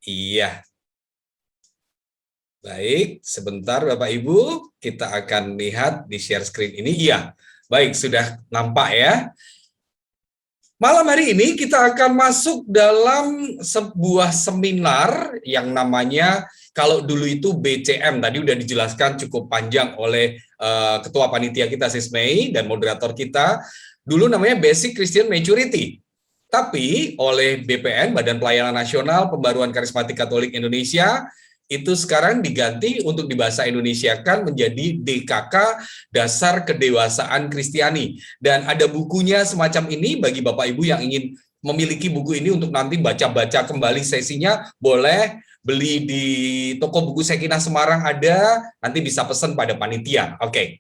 Iya. Baik, sebentar Bapak Ibu, kita akan lihat di share screen ini. Iya, baik, sudah nampak ya. Malam hari ini kita akan masuk dalam sebuah seminar yang namanya, kalau dulu itu BCM, tadi udah dijelaskan cukup panjang oleh Ketua Panitia kita, Sis Mei, dan moderator kita, dulu namanya Basic Christian Maturity. Tapi oleh BPN, Badan Pelayanan Nasional Pembaruan Karismatik Katolik Indonesia, itu sekarang diganti untuk di bahasa Indonesia kan menjadi DKK, Dasar Kedewasaan Kristiani. Dan ada bukunya semacam ini bagi Bapak Ibu yang ingin memiliki buku ini untuk nanti baca-baca kembali sesinya, boleh beli di toko buku Sekinah Semarang ada, nanti bisa pesan pada panitia. Oke.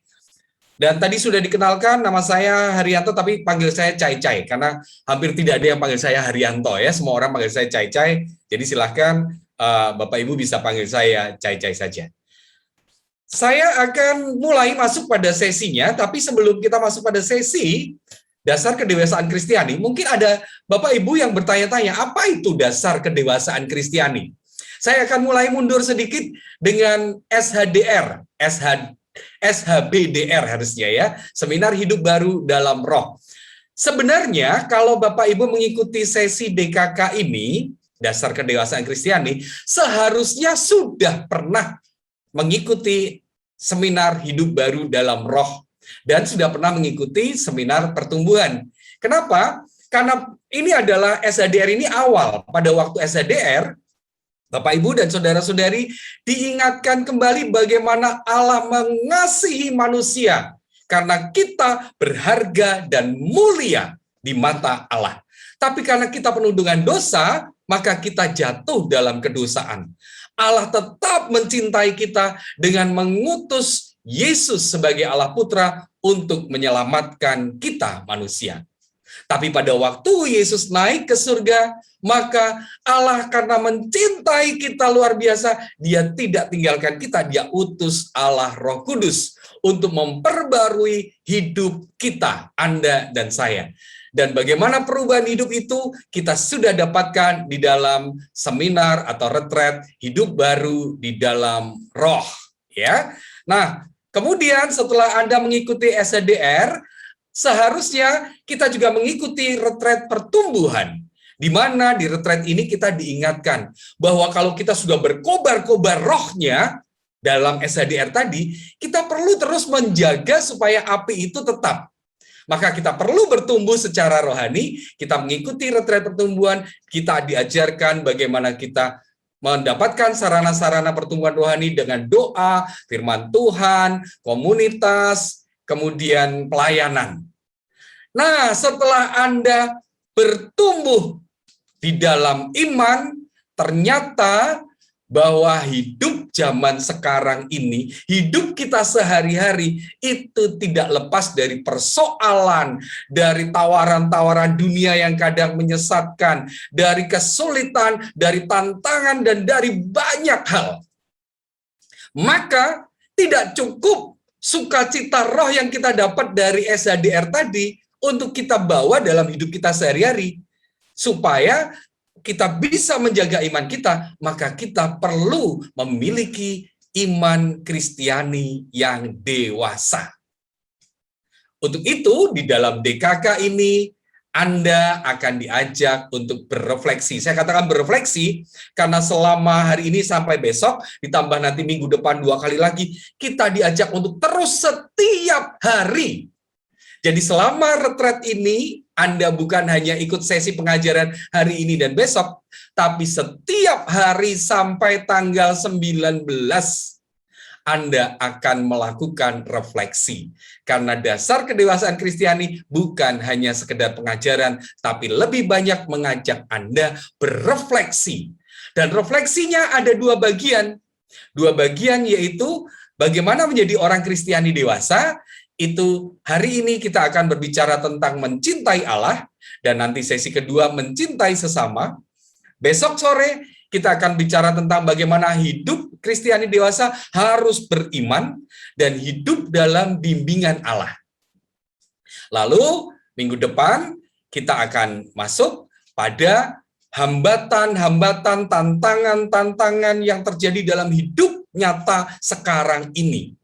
Dan tadi sudah dikenalkan, nama saya Haryanto, tapi panggil saya Cai-Cai, karena hampir tidak ada yang panggil saya Haryanto ya, semua orang panggil saya Cai-Cai, jadi silahkan Bapak Ibu bisa panggil saya Cai-Cai saja. Saya akan mulai masuk pada sesinya, tapi sebelum kita masuk pada sesi Dasar Kedewasaan Kristiani, mungkin ada Bapak Ibu yang bertanya-tanya, apa itu Dasar Kedewasaan Kristiani? Saya akan mulai mundur sedikit dengan SHBDR harusnya ya, Seminar Hidup Baru dalam Roh. Sebenarnya kalau Bapak Ibu mengikuti sesi DKK ini, Dasar Kedewasaan Kristiani, seharusnya sudah pernah mengikuti Seminar Hidup Baru dalam Roh dan sudah pernah mengikuti Seminar Pertumbuhan. Kenapa? Karena ini adalah SHDR ini awal. Pada waktu SHDR, Bapak, Ibu, dan saudara-saudari diingatkan kembali bagaimana Allah mengasihi manusia karena kita berharga dan mulia di mata Allah. Tapi karena kita penuh dengan dosa, maka kita jatuh dalam kedosaan. Allah tetap mencintai kita dengan mengutus Yesus sebagai Allah Putra untuk menyelamatkan kita manusia. Tapi pada waktu Yesus naik ke surga, maka Allah karena mencintai kita luar biasa, dia tidak tinggalkan kita, dia utus Allah Roh Kudus untuk memperbarui hidup kita, Anda dan saya. Dan bagaimana perubahan hidup itu kita sudah dapatkan di dalam seminar atau retret hidup baru di dalam roh. Ya. Nah, kemudian setelah Anda mengikuti SHDR, seharusnya kita juga mengikuti retret pertumbuhan, di mana di retret ini kita diingatkan bahwa kalau kita sudah berkobar-kobar rohnya dalam SHDR tadi, kita perlu terus menjaga supaya api itu tetap. Maka kita perlu bertumbuh secara rohani, kita mengikuti retret pertumbuhan, kita diajarkan bagaimana kita mendapatkan sarana-sarana pertumbuhan rohani dengan doa, firman Tuhan, komunitas, kemudian pelayanan. Nah, setelah Anda bertumbuh di dalam iman, ternyata bahwa hidup zaman sekarang ini, hidup kita sehari-hari itu tidak lepas dari persoalan, dari tawaran-tawaran dunia yang kadang menyesatkan, dari kesulitan, dari tantangan, dan dari banyak hal. Maka tidak cukup sukacita roh yang kita dapat dari SHDR tadi untuk kita bawa dalam hidup kita sehari-hari. Supaya kita bisa menjaga iman kita, maka kita perlu memiliki iman Kristiani yang dewasa. Untuk itu, di dalam DKK ini, Anda akan diajak untuk berefleksi. Saya katakan berefleksi, karena selama hari ini sampai besok, ditambah nanti minggu depan 2 kali lagi, kita diajak untuk terus setiap hari. Jadi selama retret ini, Anda bukan hanya ikut sesi pengajaran hari ini dan besok, tapi setiap hari sampai tanggal 19, Anda akan melakukan refleksi. Karena dasar kedewasaan Kristiani bukan hanya sekedar pengajaran, tapi lebih banyak mengajak Anda berefleksi. Dan refleksinya ada 2 bagian. 2 bagian yaitu bagaimana menjadi orang Kristiani dewasa. Itu hari ini kita akan berbicara tentang mencintai Allah, dan nanti sesi kedua mencintai sesama. Besok sore kita akan bicara tentang bagaimana hidup Kristiani dewasa harus beriman dan hidup dalam bimbingan Allah. Lalu minggu depan kita akan masuk pada hambatan-hambatan, tantangan-tantangan yang terjadi dalam hidup nyata sekarang ini.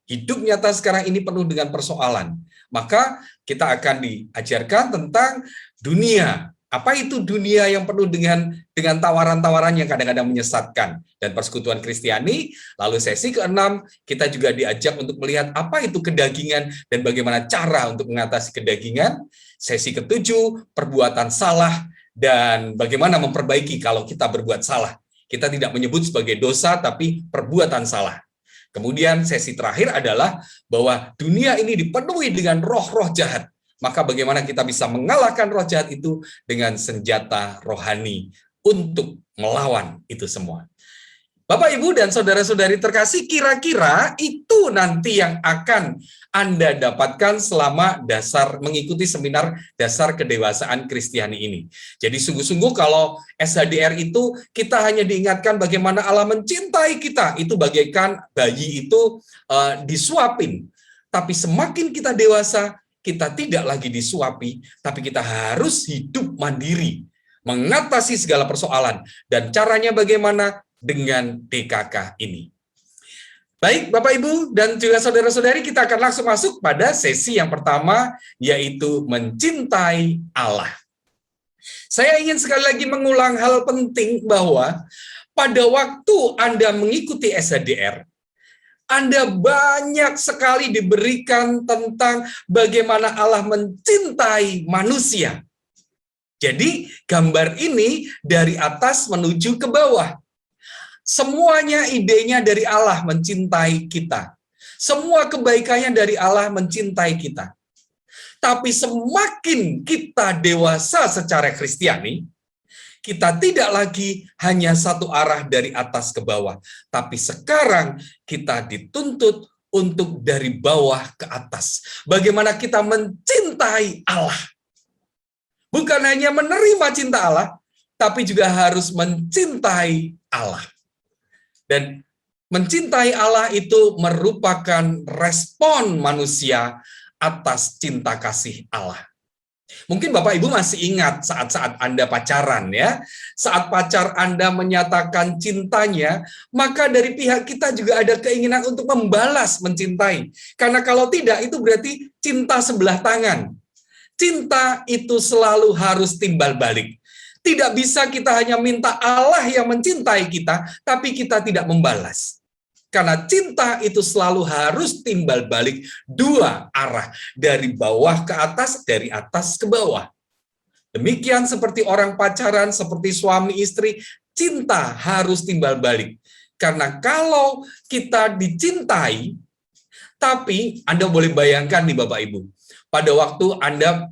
Hidup nyata sekarang ini penuh dengan persoalan. Maka kita akan diajarkan tentang dunia. Apa itu dunia yang penuh dengan tawaran-tawaran yang kadang-kadang menyesatkan dan persekutuan Kristiani. Lalu sesi ke-6 kita juga diajak untuk melihat apa itu kedagingan dan bagaimana cara untuk mengatasi kedagingan. Sesi ke-7 perbuatan salah dan bagaimana memperbaiki kalau kita berbuat salah. Kita tidak menyebut sebagai dosa tapi perbuatan salah. Kemudian sesi terakhir adalah bahwa dunia ini dipenuhi dengan roh-roh jahat. Maka bagaimana kita bisa mengalahkan roh jahat itu dengan senjata rohani untuk melawan itu semua. Bapak, Ibu, dan saudara-saudari terkasih, kira-kira itu nanti yang akan Anda dapatkan selama mengikuti seminar dasar kedewasaan Kristiani ini. Jadi sungguh-sungguh kalau SHDR itu kita hanya diingatkan bagaimana Allah mencintai kita, itu bagaikan bayi itu disuapin. Tapi semakin kita dewasa, kita tidak lagi disuapi, tapi kita harus hidup mandiri, mengatasi segala persoalan. Dan caranya bagaimana? Dengan DKK ini. Baik, Bapak, Ibu, dan juga saudara-saudari, kita akan langsung masuk pada sesi yang pertama, yaitu mencintai Allah. Saya ingin sekali lagi mengulang hal penting bahwa pada waktu Anda mengikuti SHDR, Anda banyak sekali diberikan tentang bagaimana Allah mencintai manusia. Jadi, gambar ini dari atas menuju ke bawah. Semuanya idenya dari Allah mencintai kita. Semua kebaikannya dari Allah mencintai kita. Tapi semakin kita dewasa secara Kristiani, kita tidak lagi hanya satu arah dari atas ke bawah. Tapi sekarang kita dituntut untuk dari bawah ke atas. Bagaimana kita mencintai Allah. Bukan hanya menerima cinta Allah, tapi juga harus mencintai Allah. Dan mencintai Allah itu merupakan respon manusia atas cinta kasih Allah. Mungkin Bapak Ibu masih ingat saat-saat Anda pacaran ya. Saat pacar Anda menyatakan cintanya, maka dari pihak kita juga ada keinginan untuk membalas mencintai. Karena kalau tidak itu berarti cinta sebelah tangan. Cinta itu selalu harus timbal balik. Tidak bisa kita hanya minta Allah yang mencintai kita, tapi kita tidak membalas. Karena cinta itu selalu harus timbal balik dua arah, dari bawah ke atas, dari atas ke bawah. Demikian seperti orang pacaran, seperti suami istri, cinta harus timbal balik. Karena kalau kita dicintai, tapi Anda boleh bayangkan nih Bapak Ibu, pada waktu Anda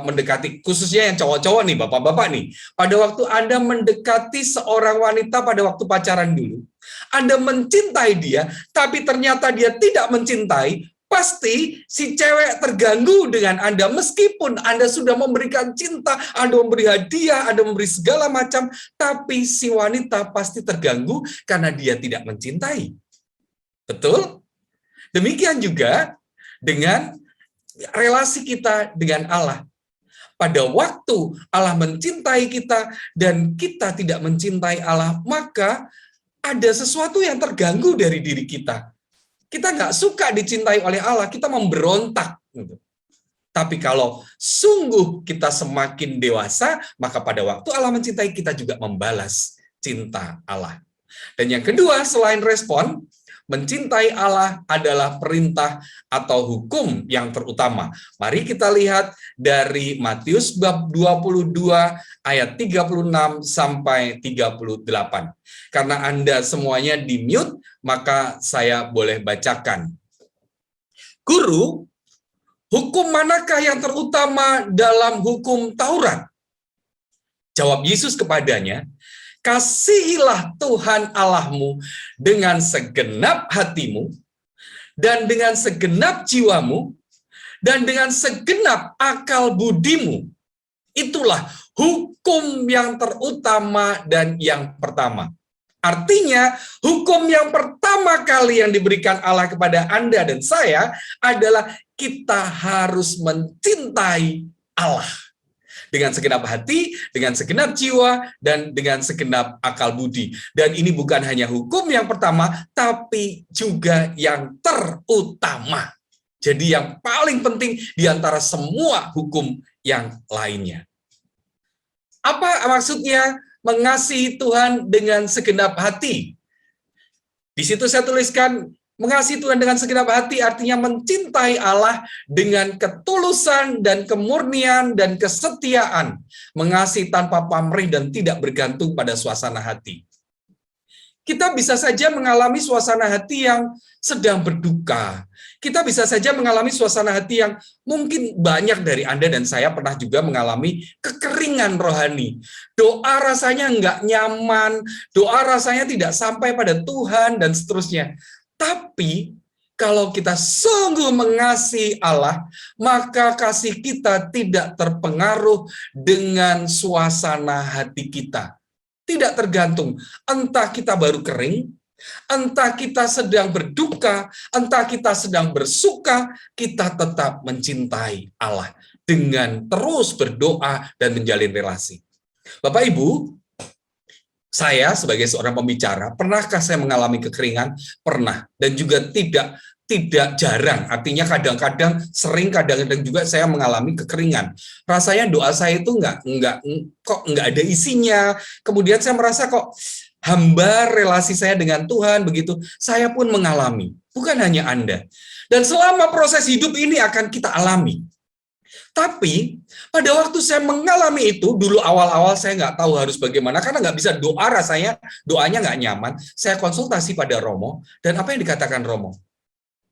mendekati, khususnya yang cowok-cowok nih, bapak-bapak nih, pada waktu Anda mendekati seorang wanita pada waktu pacaran dulu, Anda mencintai dia, tapi ternyata dia tidak mencintai, pasti si cewek terganggu dengan Anda, meskipun Anda sudah memberikan cinta, Anda memberi hadiah, Anda memberi segala macam, tapi si wanita pasti terganggu karena dia tidak mencintai. Betul? Demikian juga dengan relasi kita dengan Allah. Pada waktu Allah mencintai kita dan kita tidak mencintai Allah, maka ada sesuatu yang terganggu dari diri kita. Kita nggak suka dicintai oleh Allah, kita memberontak. Tapi kalau sungguh kita semakin dewasa, maka pada waktu Allah mencintai kita juga membalas cinta Allah. Dan yang kedua, selain respon, mencintai Allah adalah perintah atau hukum yang terutama. Mari kita lihat dari Matius bab 22 ayat 36 sampai 38. Karena Anda semuanya di-mute, maka saya boleh bacakan. Guru, hukum manakah yang terutama dalam hukum Taurat? Jawab Yesus kepadanya, kasihilah Tuhan Allahmu dengan segenap hatimu, dan dengan segenap jiwamu, dan dengan segenap akal budimu. Itulah hukum yang terutama dan yang pertama. Artinya, hukum yang pertama kali yang diberikan Allah kepada Anda dan saya adalah kita harus mencintai Allah. Dengan segenap hati, dengan segenap jiwa, dan dengan segenap akal budi. Dan ini bukan hanya hukum yang pertama, tapi juga yang terutama. Jadi yang paling penting di antara semua hukum yang lainnya. Apa maksudnya mengasihi Tuhan dengan segenap hati? Di situ saya tuliskan, mengasihi Tuhan dengan segenap hati artinya mencintai Allah dengan ketulusan dan kemurnian dan kesetiaan. Mengasihi tanpa pamrih dan tidak bergantung pada suasana hati. Kita bisa saja mengalami suasana hati yang sedang berduka. Kita bisa saja mengalami suasana hati yang mungkin banyak dari Anda dan saya pernah juga mengalami kekeringan rohani. Doa rasanya nggak nyaman, doa rasanya tidak sampai pada Tuhan, dan seterusnya. Tapi kalau kita sungguh mengasihi Allah, maka kasih kita tidak terpengaruh dengan suasana hati kita. Tidak tergantung, entah kita baru kering, entah kita sedang berduka, entah kita sedang bersuka, kita tetap mencintai Allah dengan terus berdoa dan menjalin relasi. Bapak Ibu, saya sebagai seorang pembicara, pernahkah saya mengalami kekeringan? Pernah, dan juga tidak jarang, artinya kadang-kadang, sering kadang-kadang juga saya mengalami kekeringan. Rasanya doa saya itu nggak ada isinya. Kemudian saya merasa kok hambar relasi saya dengan Tuhan begitu. Saya pun mengalami, bukan hanya Anda. Dan selama proses hidup ini akan kita alami. Tapi pada waktu saya mengalami itu, dulu awal-awal saya nggak tahu harus bagaimana, karena nggak bisa doa, rasanya doanya nggak nyaman. Saya konsultasi pada Romo, dan apa yang dikatakan Romo?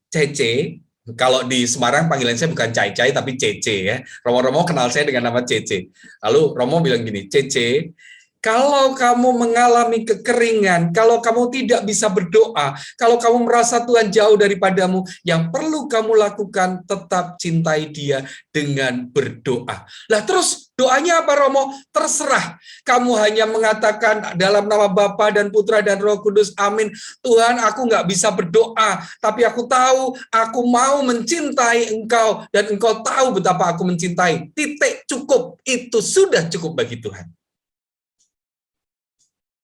Cece, kalau di Semarang panggilan saya bukan Cai-Cai tapi Cece ya. Romo-Romo kenal saya dengan nama Cece. Lalu Romo bilang gini, Cece, kalau kamu mengalami kekeringan, kalau kamu tidak bisa berdoa, kalau kamu merasa Tuhan jauh daripadamu, yang perlu kamu lakukan tetap cintai Dia dengan berdoa. Lah terus doanya apa Romo? Terserah. Kamu hanya mengatakan dalam nama Bapa dan Putra dan Roh Kudus, amin. Tuhan, aku nggak bisa berdoa, tapi aku tahu aku mau mencintai Engkau, dan Engkau tahu betapa aku mencintai. Titik, cukup. Itu sudah cukup bagi Tuhan.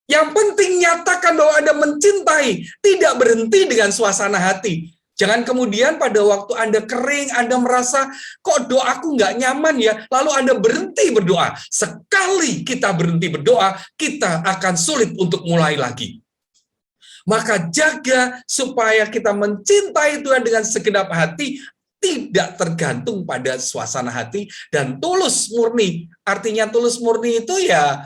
Yang penting nyatakan bahwa Anda mencintai, tidak berhenti dengan suasana hati. Jangan kemudian pada waktu Anda kering, Anda merasa, kok doaku nggak nyaman ya, lalu Anda berhenti berdoa. Sekali kita berhenti berdoa, kita akan sulit untuk mulai lagi. Maka jaga supaya kita mencintai Tuhan dengan segenap hati, tidak tergantung pada suasana hati, dan tulus murni. Artinya tulus murni itu ya,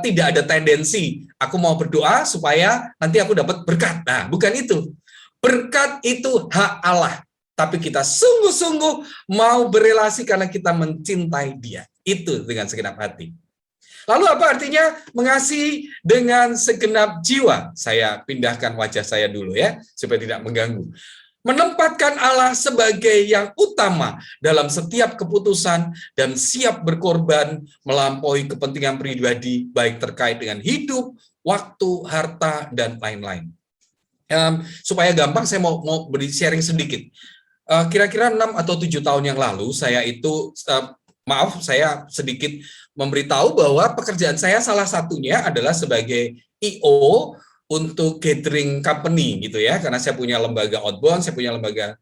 tidak ada tendensi, aku mau berdoa supaya nanti aku dapat berkat. Nah, bukan itu. Berkat itu hak Allah. Tapi kita sungguh-sungguh mau berelasi karena kita mencintai Dia. Itu dengan segenap hati. Lalu apa artinya mengasihi dengan segenap jiwa? Saya pindahkan wajah saya dulu ya, supaya tidak mengganggu. Menempatkan Allah sebagai yang utama dalam setiap keputusan dan siap berkorban melampaui kepentingan pribadi, baik terkait dengan hidup, waktu, harta, dan lain-lain. Supaya gampang, saya mau beri sharing sedikit. Kira-kira 6 atau 7 tahun yang lalu, saya itu, saya sedikit memberitahu bahwa pekerjaan saya salah satunya adalah sebagai I.O. untuk gathering company gitu ya, karena saya punya lembaga outbound, saya punya lembaga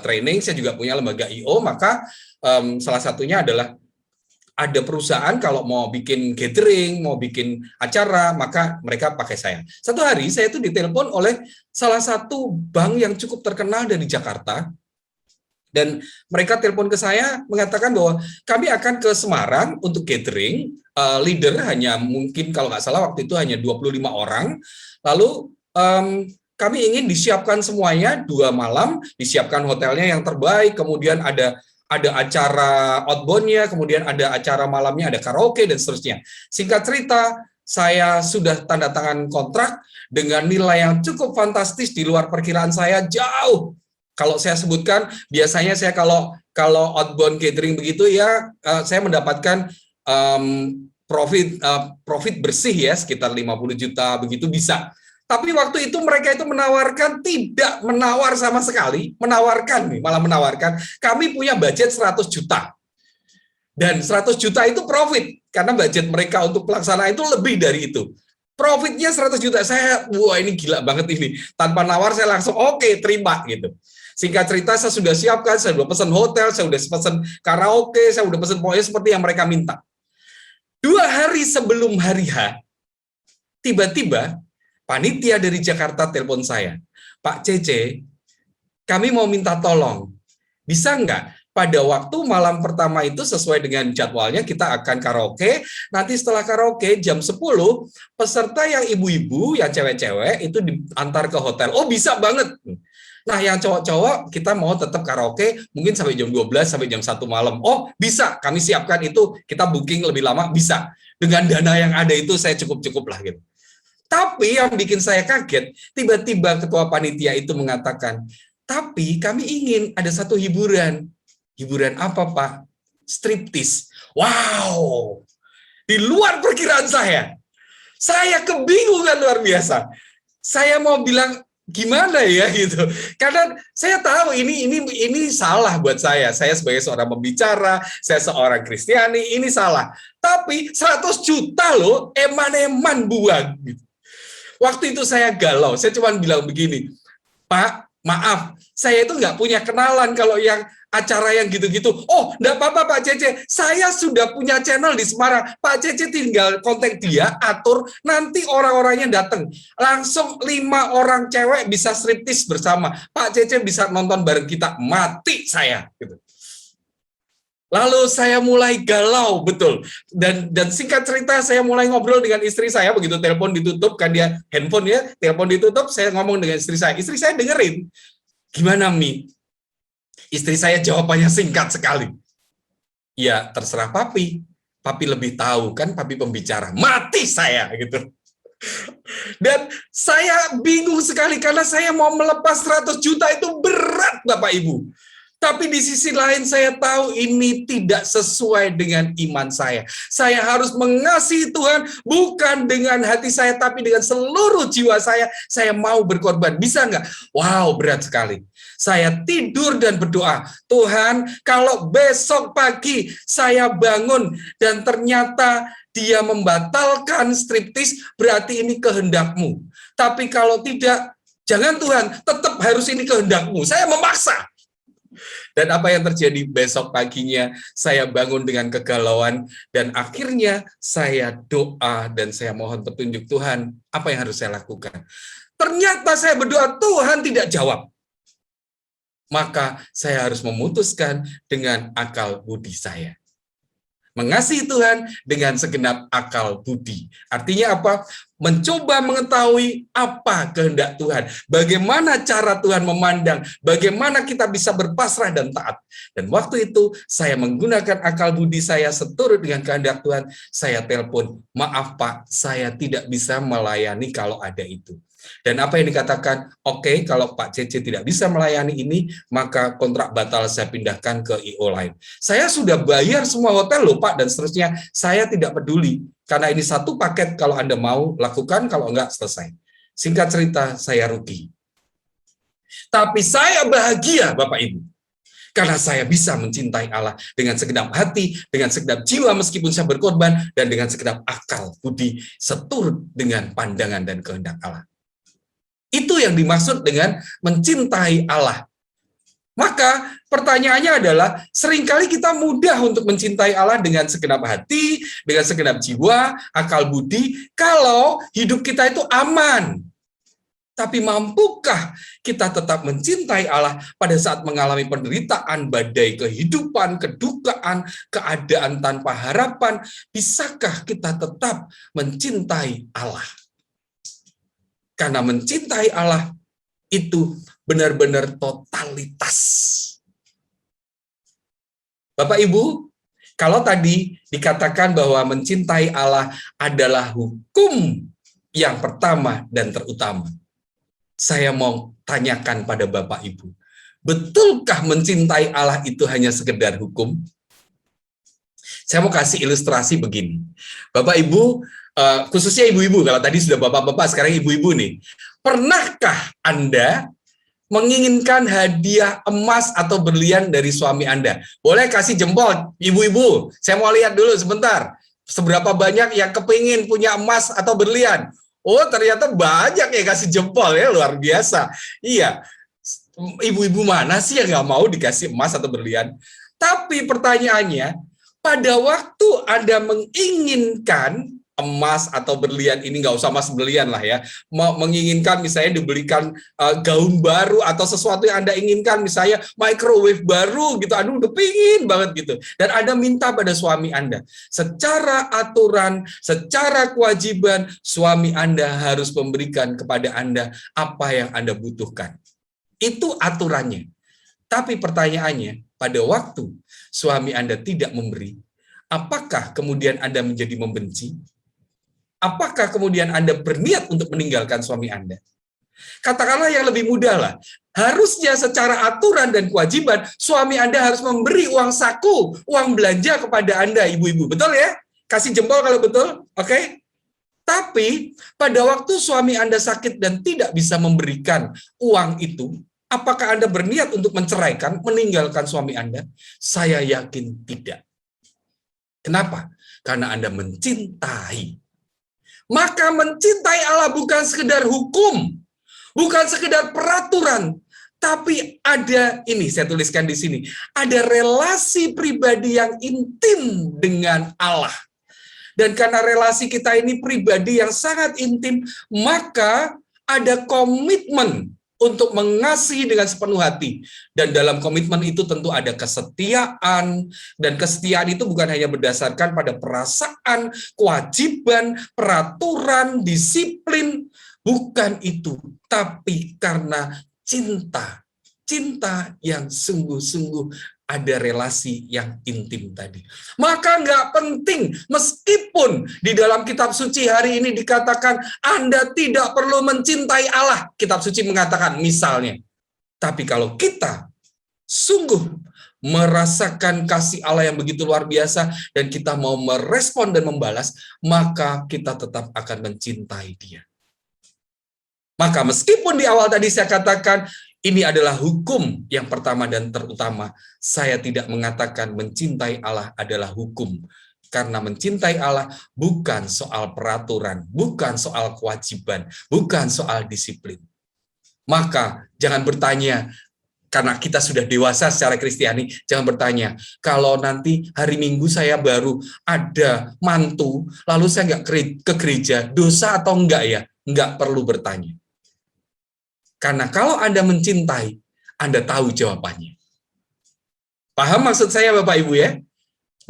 training, saya juga punya lembaga I.O. Maka salah satunya adalah ada perusahaan kalau mau bikin gathering, mau bikin acara, maka mereka pakai saya. Satu hari saya itu ditelepon oleh salah satu bank yang cukup terkenal dari Jakarta, dan mereka telepon ke saya mengatakan bahwa kami akan ke Semarang untuk gathering, leader hanya mungkin kalau nggak salah waktu itu hanya 25 orang. Lalu kami ingin disiapkan semuanya 2 malam, disiapkan hotelnya yang terbaik, kemudian ada acara outbound-nya, kemudian ada acara malamnya, ada karaoke, dan seterusnya. Singkat cerita, saya sudah tanda tangan kontrak dengan nilai yang cukup fantastis di luar perkiraan saya jauh. Kalau saya sebutkan, biasanya saya kalau outbound gathering begitu ya, saya mendapatkan profit bersih ya, sekitar 50 juta begitu bisa. Tapi waktu itu mereka itu menawarkan, tidak menawar sama sekali, malah menawarkan, kami punya budget 100 juta. Dan 100 juta itu profit, karena budget mereka untuk pelaksanaan itu lebih dari itu. Profitnya 100 juta, wah ini gila banget ini. Tanpa nawar saya langsung oke, terima gitu. Singkat cerita saya sudah siapkan, saya sudah pesan hotel, saya sudah pesan karaoke, saya sudah pesan pokoknya seperti yang mereka minta. 2 hari sebelum hari H, tiba-tiba panitia dari Jakarta telepon saya, Pak Cece, kami mau minta tolong, bisa nggak pada waktu malam pertama itu sesuai dengan jadwalnya kita akan karaoke, nanti setelah karaoke jam 10, peserta yang ibu-ibu, yang cewek-cewek itu diantar ke hotel. Oh bisa banget. Nah yang cowok-cowok kita mau tetap karaoke mungkin sampai jam 12, sampai jam 1 malam. Oh bisa, kami siapkan itu, kita booking lebih lama, bisa. Dengan dana yang ada itu saya cukup-cukup lah gitu. Tapi yang bikin saya kaget, tiba-tiba ketua panitia itu mengatakan, tapi kami ingin ada satu hiburan. Hiburan apa, Pak? Striptis. Wow! Di luar perkiraan saya. Saya kebingungan luar biasa. Saya mau bilang gimana ya gitu. Karena saya tahu ini salah buat saya. Saya sebagai seorang pembicara, saya seorang Kristiani, ini salah. Tapi 100 juta loh, eman-eman buang. Waktu itu saya galau. Saya cuma bilang begini, Pak, maaf, saya itu nggak punya kenalan kalau yang acara yang gitu-gitu. Oh, nggak apa-apa Pak Cece, saya sudah punya channel di Semarang. Pak Cece tinggal kontak dia, atur, nanti orang-orangnya datang. Langsung 5 orang cewek bisa striptis bersama. Pak Cece bisa nonton bareng kita. Mati saya. Gitu. Lalu saya mulai galau, betul. Dan singkat cerita, saya mulai ngobrol dengan istri saya, begitu telepon ditutup, kan dia handphone ya, telepon ditutup, saya ngomong dengan istri saya. Istri saya dengerin. Gimana, Mi? Istri saya jawabannya singkat sekali. Ya, terserah papi. Papi lebih tahu, kan papi pembicara. Mati saya, gitu. Dan saya bingung sekali, karena saya mau melepas 100 juta itu berat, Bapak Ibu. Tapi di sisi lain saya tahu ini tidak sesuai dengan iman saya. Saya harus mengasihi Tuhan bukan dengan hati saya, tapi dengan seluruh jiwa saya. Saya mau berkorban. Bisa nggak? Wow, berat sekali. Saya tidur dan berdoa, Tuhan, kalau besok pagi saya bangun dan ternyata dia membatalkan striptis, berarti ini kehendak-Mu. Tapi kalau tidak, jangan Tuhan, tetap harus ini kehendak-Mu. Saya memaksa. Dan apa yang terjadi besok paginya, saya bangun dengan kegalauan, dan akhirnya saya doa dan saya mohon petunjuk Tuhan, apa yang harus saya lakukan. Ternyata saya berdoa, Tuhan tidak jawab. Maka saya harus memutuskan dengan akal budi saya. Mengasihi Tuhan dengan segenap akal budi. Artinya apa? Mencoba mengetahui apa kehendak Tuhan. Bagaimana cara Tuhan memandang. Bagaimana kita bisa berpasrah dan taat. Dan waktu itu saya menggunakan akal budi saya seturut dengan kehendak Tuhan. Saya telepon, maaf Pak, saya tidak bisa melayani kalau ada itu. Dan apa yang dikatakan, oke, kalau Pak Cece tidak bisa melayani ini, maka kontrak batal saya pindahkan ke IO lain. Saya sudah bayar semua hotel loh Pak, dan seterusnya. Saya tidak peduli, karena ini satu paket, kalau Anda mau lakukan, kalau enggak selesai. Singkat cerita, saya rugi. Tapi saya bahagia Bapak Ibu, karena saya bisa mencintai Allah dengan segenap hati, dengan segenap jiwa meskipun saya berkorban, dan dengan segenap akal budi seturut dengan pandangan dan kehendak Allah. Itu yang dimaksud dengan mencintai Allah. Maka pertanyaannya adalah, seringkali kita mudah untuk mencintai Allah dengan segenap hati, dengan segenap jiwa, akal budi, kalau hidup kita itu aman. Tapi mampukah kita tetap mencintai Allah pada saat mengalami penderitaan, badai kehidupan, kedukaan, keadaan tanpa harapan? Bisakah kita tetap mencintai Allah? Karena mencintai Allah itu benar-benar totalitas. Bapak Ibu, kalau tadi dikatakan bahwa mencintai Allah adalah hukum yang pertama dan terutama, saya mau tanyakan pada Bapak Ibu, betulkah mencintai Allah itu hanya sekedar hukum? Saya mau kasih ilustrasi begini. Bapak Ibu, khususnya ibu-ibu, kalau tadi sudah bapak-bapak, sekarang ibu-ibu nih. Pernahkah Anda menginginkan hadiah emas atau berlian dari suami Anda? Boleh kasih jempol, ibu-ibu. Saya mau lihat dulu sebentar. Seberapa banyak yang kepingin punya emas atau berlian? Oh, ternyata banyak ya kasih jempol ya, luar biasa. Iya, ibu-ibu mana sih yang nggak mau dikasih emas atau berlian? Tapi pertanyaannya, pada waktu Anda menginginkan emas atau berlian ini, nggak usah emas berlian lah ya, menginginkan misalnya dibelikan gaun baru atau sesuatu yang Anda inginkan, misalnya microwave baru gitu, aduh udah pingin banget gitu, dan Anda minta pada suami Anda, secara aturan, secara kewajiban, suami Anda harus memberikan kepada Anda apa yang Anda butuhkan. Itu aturannya. Tapi pertanyaannya, pada waktu suami Anda tidak memberi, apakah kemudian Anda menjadi membenci? Apakah kemudian Anda berniat untuk meninggalkan suami Anda? Katakanlah yang lebih mudah lah. Harusnya secara aturan dan kewajiban, suami Anda harus memberi uang saku, uang belanja kepada Anda, ibu-ibu. Betul ya? Kasih jempol kalau betul, oke? Tapi pada waktu suami Anda sakit dan tidak bisa memberikan uang itu, apakah Anda berniat untuk menceraikan, meninggalkan suami Anda? Saya yakin tidak. Kenapa? Karena Anda mencintai. Maka mencintai Allah bukan sekedar hukum, bukan sekedar peraturan, tapi ada, ini saya tuliskan di sini, ada relasi pribadi yang intim dengan Allah. Dan karena relasi kita ini pribadi yang sangat intim, maka ada komitmen untuk mengasihi dengan sepenuh hati. Dan dalam komitmen itu tentu ada kesetiaan, dan kesetiaan itu bukan hanya berdasarkan pada perasaan, kewajiban, peraturan, disiplin, bukan itu, tapi karena cinta. Cinta yang sungguh-sungguh, ada relasi yang intim tadi. Maka nggak penting, meskipun di dalam kitab suci hari ini dikatakan Anda tidak perlu mencintai Allah, kitab suci mengatakan misalnya. Tapi kalau kita sungguh merasakan kasih Allah yang begitu luar biasa, dan kita mau merespon dan membalas, maka kita tetap akan mencintai Dia. Maka meskipun di awal tadi saya katakan, ini adalah hukum yang pertama dan terutama, saya tidak mengatakan mencintai Allah adalah hukum. Karena mencintai Allah bukan soal peraturan, bukan soal kewajiban, bukan soal disiplin. Maka jangan bertanya, karena kita sudah dewasa secara Kristiani, jangan bertanya, kalau nanti hari Minggu saya baru ada mantu, lalu saya nggak ke gereja, dosa atau enggak ya? Nggak perlu bertanya. Karena kalau Anda mencintai, Anda tahu jawabannya. Paham maksud saya Bapak Ibu ya?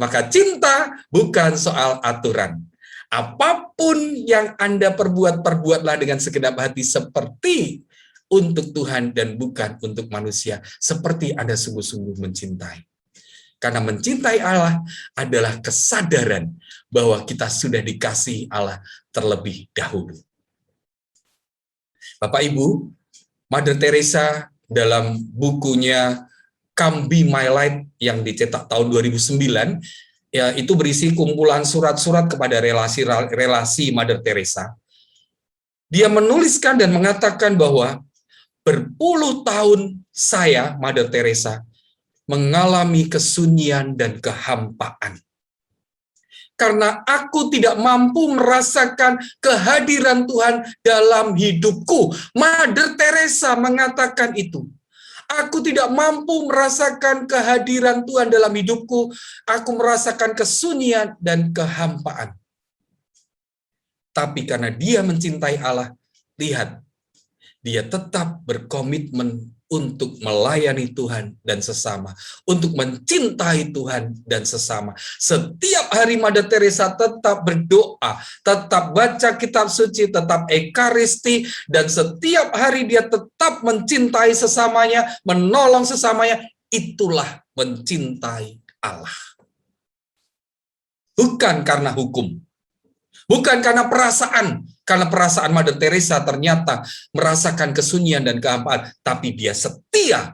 Maka cinta bukan soal aturan. Apapun yang Anda perbuat, perbuatlah dengan segenap hati seperti untuk Tuhan dan bukan untuk manusia. Seperti Anda sungguh-sungguh mencintai. Karena mencintai Allah adalah kesadaran bahwa kita sudah dikasihi Allah terlebih dahulu. Bapak Ibu, Mother Teresa dalam bukunya Come Be My Light yang dicetak tahun 2009, ya, itu berisi kumpulan surat-surat kepada relasi Mother Teresa. Dia menuliskan dan mengatakan bahwa berpuluh tahun saya, Mother Teresa, mengalami kesunyian dan kehampaan. Karena aku tidak mampu merasakan kehadiran Tuhan dalam hidupku. Mother Teresa mengatakan itu. Aku tidak mampu merasakan kehadiran Tuhan dalam hidupku. Aku merasakan kesunyian dan kehampaan. Tapi karena dia mencintai Allah, lihat, dia tetap berkomitmen untuk melayani Tuhan dan sesama, untuk mencintai Tuhan dan sesama. Setiap hari Mother Teresa tetap berdoa, tetap baca kitab suci, tetap ekaristi, dan setiap hari dia tetap mencintai sesamanya, menolong sesamanya. Itulah mencintai Allah. Bukan karena hukum, bukan karena perasaan. Karena perasaan Mother Teresa ternyata merasakan kesunyian dan kehampaan, tapi dia setia.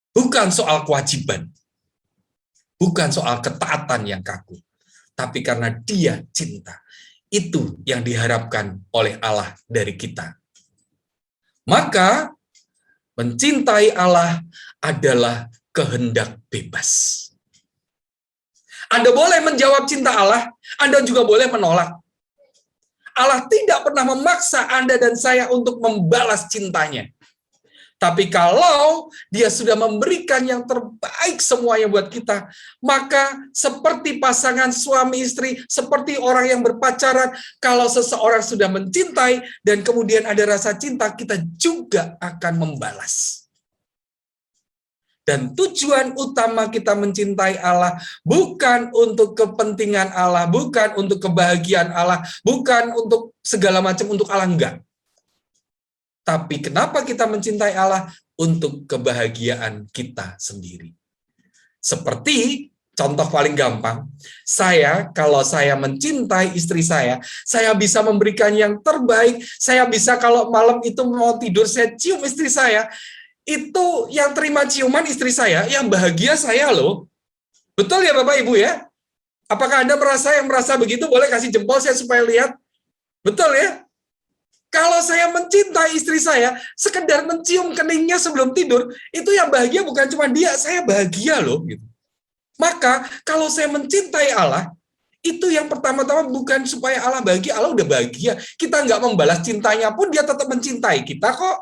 Bukan soal kewajiban, bukan soal ketaatan yang kaku, tapi karena dia cinta. Itu yang diharapkan oleh Allah dari kita. Maka Mencintai Allah adalah kehendak bebas. Anda boleh menjawab cinta Allah, Anda juga boleh menolak. Allah tidak pernah memaksa Anda dan saya untuk membalas cintanya. Tapi kalau dia sudah memberikan yang terbaik semuanya buat kita, maka seperti pasangan suami istri, seperti orang yang berpacaran, kalau seseorang sudah mencintai dan kemudian ada rasa cinta, kita juga akan membalas. Dan tujuan utama kita mencintai Allah bukan untuk kepentingan Allah, bukan untuk kebahagiaan Allah, bukan untuk segala macam, untuk Allah, enggak. Tapi kenapa kita mencintai Allah? Untuk kebahagiaan kita sendiri. Seperti contoh paling gampang, kalau saya mencintai istri saya bisa memberikan yang terbaik, saya bisa kalau malam itu mau tidur, saya cium istri saya, itu yang terima ciuman istri saya, yang bahagia saya loh. Betul ya Bapak Ibu ya? Apakah Anda merasa begitu? Boleh kasih jempol saya supaya lihat. Betul ya? Kalau saya mencintai istri saya, sekedar mencium keningnya sebelum tidur, itu yang bahagia bukan cuma dia, saya bahagia loh. Gitu. Maka, kalau saya mencintai Allah, itu yang pertama-tama bukan supaya Allah bahagia, Allah udah bahagia. Kita nggak membalas cintanya pun, dia tetap mencintai kita kok.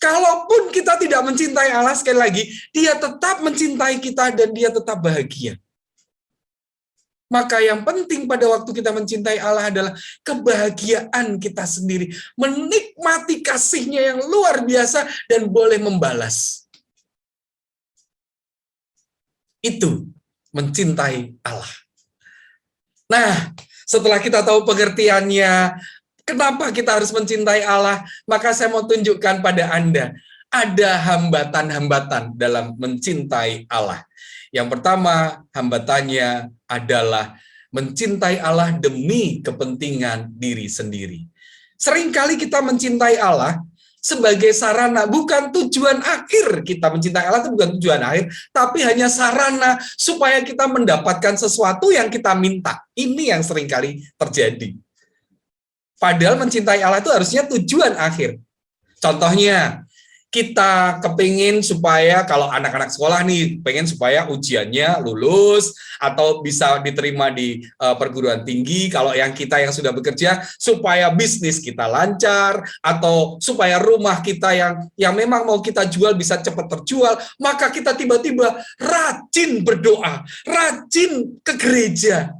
Kalaupun kita tidak mencintai Allah, sekali lagi, dia tetap mencintai kita dan dia tetap bahagia. Maka yang penting pada waktu kita mencintai Allah adalah kebahagiaan kita sendiri. Menikmati kasih-Nya yang luar biasa dan boleh membalas. Itu mencintai Allah. Nah, setelah kita tahu pengertiannya, kenapa kita harus mencintai Allah, maka saya mau tunjukkan pada Anda, ada hambatan-hambatan dalam mencintai Allah. Yang pertama, hambatannya adalah mencintai Allah demi kepentingan diri sendiri. Seringkali kita mencintai Allah sebagai sarana, bukan tujuan akhir. Kita mencintai Allah itu bukan tujuan akhir, tapi hanya sarana supaya kita mendapatkan sesuatu yang kita minta. Ini yang seringkali terjadi. Padahal mencintai Allah itu harusnya tujuan akhir. Contohnya, kita kepingin supaya kalau anak-anak sekolah nih, pengen supaya ujiannya lulus atau bisa diterima di perguruan tinggi. Kalau yang kita yang sudah bekerja, supaya bisnis kita lancar atau supaya rumah kita yang memang mau kita jual bisa cepat terjual, maka kita tiba-tiba rajin berdoa, rajin ke gereja.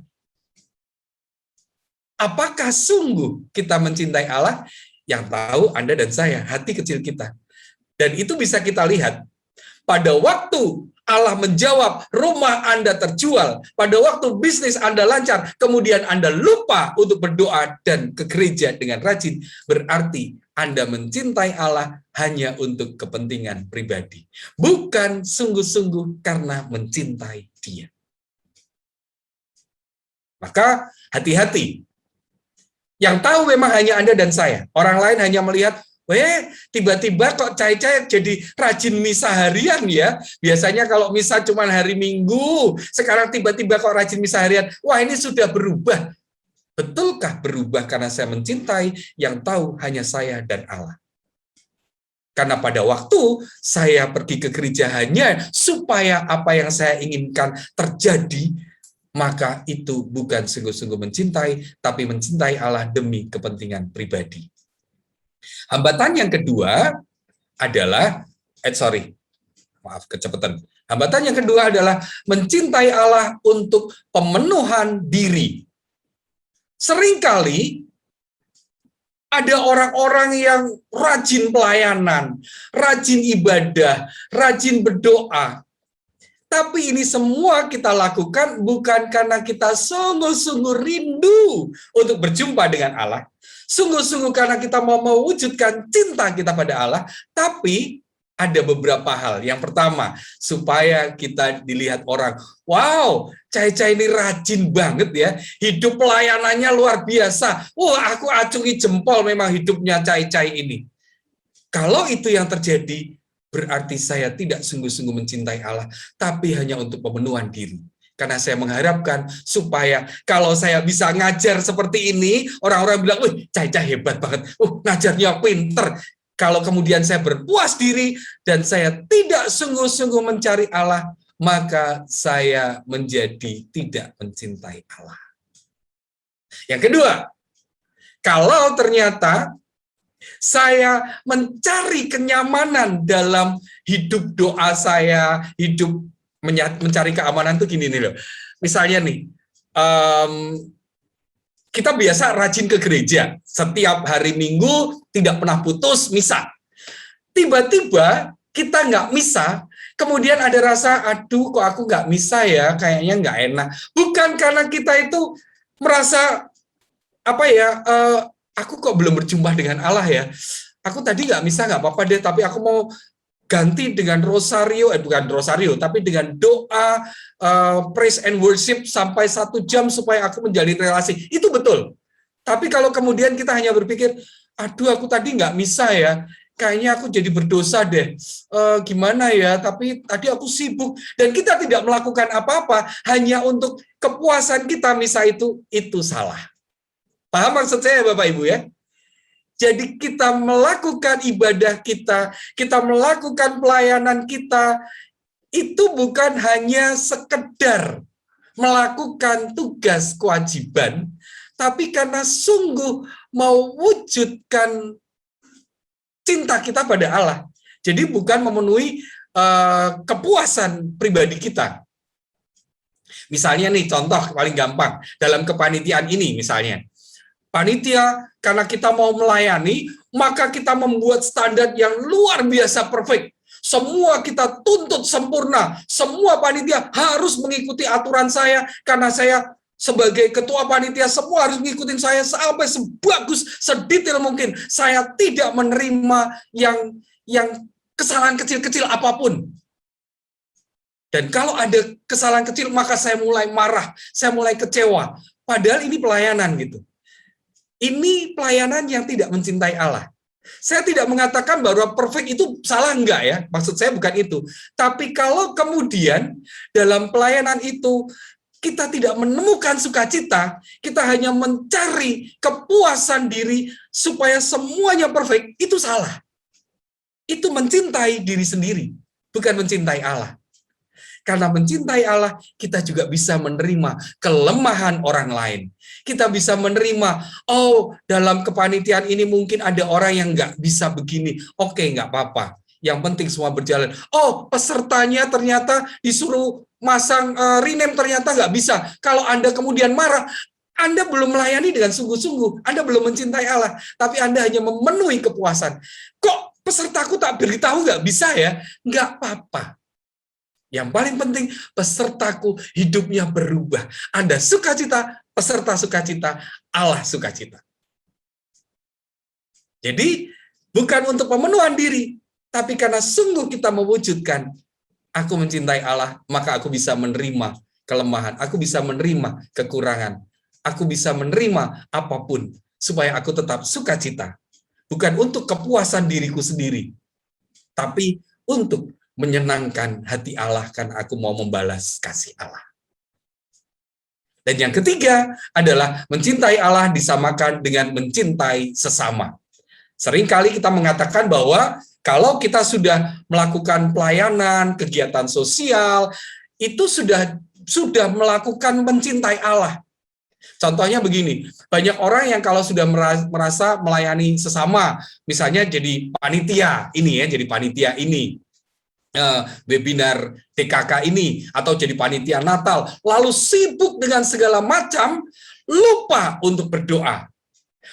Apakah sungguh kita mencintai Allah? Yang tahu Anda dan saya, hati kecil kita. Dan itu bisa kita lihat pada waktu Allah menjawab rumah Anda terjual, pada waktu bisnis Anda lancar, kemudian Anda lupa untuk berdoa dan ke gereja dengan rajin, berarti Anda mencintai Allah hanya untuk kepentingan pribadi, bukan sungguh-sungguh karena mencintai Dia. Maka hati-hati. Yang tahu memang hanya Anda dan saya. Orang lain hanya melihat, tiba-tiba kok Cai-Cai jadi rajin misa harian ya. Biasanya kalau misa cuma hari Minggu, sekarang tiba-tiba kok rajin misa harian. Wah, ini sudah berubah. Betulkah berubah karena saya mencintai? Yang tahu hanya saya dan Allah. Karena pada waktu saya pergi ke gereja hanya supaya apa yang saya inginkan terjadi, maka itu bukan sungguh-sungguh mencintai, tapi mencintai Allah demi kepentingan pribadi. Hambatan yang kedua adalah, Hambatan yang kedua adalah mencintai Allah untuk pemenuhan diri. Seringkali ada orang-orang yang rajin pelayanan, rajin ibadah, rajin berdoa. Tapi ini semua kita lakukan bukan karena kita sungguh-sungguh rindu untuk berjumpa dengan Allah, sungguh-sungguh karena kita mau mewujudkan cinta kita pada Allah, tapi ada beberapa hal. Yang pertama, supaya kita dilihat orang, wow, Cai-Cai ini rajin banget ya, hidup pelayanannya luar biasa. Wah, aku acungi jempol memang hidupnya Cai-Cai ini. Kalau itu yang terjadi, berarti saya tidak sungguh-sungguh mencintai Allah, tapi hanya untuk pemenuhan diri. Karena saya mengharapkan supaya kalau saya bisa ngajar seperti ini, orang-orang bilang, wih, Cai-Cai hebat banget, ngajarnya pinter. Kalau kemudian saya berpuas diri dan saya tidak sungguh-sungguh mencari Allah, maka saya menjadi tidak mencintai Allah. Yang kedua, kalau ternyata saya mencari kenyamanan dalam hidup doa saya, hidup mencari keamanan tuh gini nih loh. Misalnya nih, kita biasa rajin ke gereja, setiap hari Minggu tidak pernah putus misa. Tiba-tiba kita nggak misa, kemudian ada rasa, aduh kok aku nggak misa ya, kayaknya nggak enak. Bukan karena kita itu merasa, aku kok belum berjumpa dengan Allah ya. Aku tadi nggak misa, nggak apa-apa deh, tapi aku mau ganti dengan rosario, bukan rosario, tapi dengan doa, praise and worship sampai 1 jam supaya aku menjalin relasi. Itu betul. Tapi kalau kemudian kita hanya berpikir, aduh aku tadi nggak misa ya, kayaknya aku jadi berdosa deh, gimana ya, tapi tadi aku sibuk, dan kita tidak melakukan apa-apa, hanya untuk kepuasan kita misa itu salah. Paham maksud saya Bapak Ibu ya? Jadi kita melakukan ibadah kita melakukan pelayanan kita, itu bukan hanya sekedar melakukan tugas kewajiban, tapi karena sungguh mau wujudkan cinta kita pada Allah. Jadi bukan memenuhi kepuasan pribadi kita. Misalnya nih, contoh paling gampang, dalam kepanitiaan ini misalnya. Panitia, karena kita mau melayani, maka kita membuat standar yang luar biasa perfect. Semua kita tuntut sempurna. Semua panitia harus mengikuti aturan saya, karena saya sebagai ketua panitia, semua harus mengikuti saya sampai sebagus, sedetail mungkin. Saya tidak menerima yang kesalahan kecil-kecil apapun. Dan kalau ada kesalahan kecil, maka saya mulai marah, saya mulai kecewa. Padahal ini pelayanan gitu. Ini pelayanan yang tidak mencintai Allah. Saya tidak mengatakan bahwa perfect itu salah, enggak ya. Maksud saya bukan itu. Tapi kalau kemudian dalam pelayanan itu kita tidak menemukan sukacita, kita hanya mencari kepuasan diri supaya semuanya perfect, itu salah. Itu mencintai diri sendiri, bukan mencintai Allah. Karena mencintai Allah, kita juga bisa menerima kelemahan orang lain. Kita bisa menerima, oh dalam kepanitiaan ini mungkin ada orang yang nggak bisa begini. Oke, nggak apa-apa. Yang penting semua berjalan. Oh, pesertanya ternyata disuruh masang rename, ternyata nggak bisa. Kalau Anda kemudian marah, Anda belum melayani dengan sungguh-sungguh. Anda belum mencintai Allah, tapi Anda hanya memenuhi kepuasan. Kok pesertaku tak beritahu nggak bisa ya? Nggak apa-apa. Yang paling penting, pesertaku hidupnya berubah. Anda sukacita, peserta sukacita, Allah sukacita. Jadi, bukan untuk pemenuhan diri, tapi karena sungguh kita mewujudkan, aku mencintai Allah, maka aku bisa menerima kelemahan, aku bisa menerima kekurangan, aku bisa menerima apapun, supaya aku tetap sukacita. Bukan untuk kepuasan diriku sendiri, tapi untuk menyenangkan hati Allah, karena aku mau membalas kasih Allah. Dan yang ketiga adalah mencintai Allah disamakan dengan mencintai sesama. Seringkali kita mengatakan bahwa kalau kita sudah melakukan pelayanan, kegiatan sosial, itu sudah melakukan mencintai Allah. Contohnya begini, banyak orang yang kalau sudah merasa melayani sesama, misalnya jadi panitia ini ya, jadi panitia ini, webinar DKK ini, atau jadi panitia Natal, lalu sibuk dengan segala macam, lupa untuk berdoa.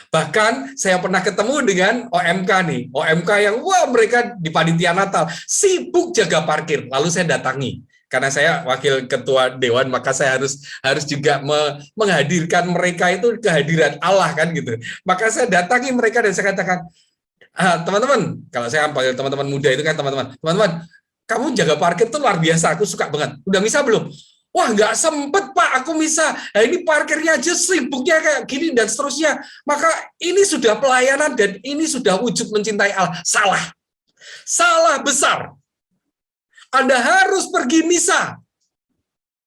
Bahkan saya pernah ketemu dengan OMK nih, OMK yang mereka di panitia Natal sibuk jaga parkir, lalu saya datangi. Karena saya wakil ketua dewan, maka saya harus juga menghadirkan mereka itu kehadiran Allah kan gitu. Maka saya datangi mereka dan saya katakan, teman-teman, kalau saya panggil teman-teman muda itu kan teman-teman, kamu jaga parkir tuh luar biasa, aku suka banget. Udah misa belum? Wah, nggak sempet Pak, aku misa. Nah, ini parkirnya aja sibuknya kayak gini dan seterusnya. Maka ini sudah pelayanan dan ini sudah wujud mencintai Allah. Salah. Salah besar. Anda harus pergi misa.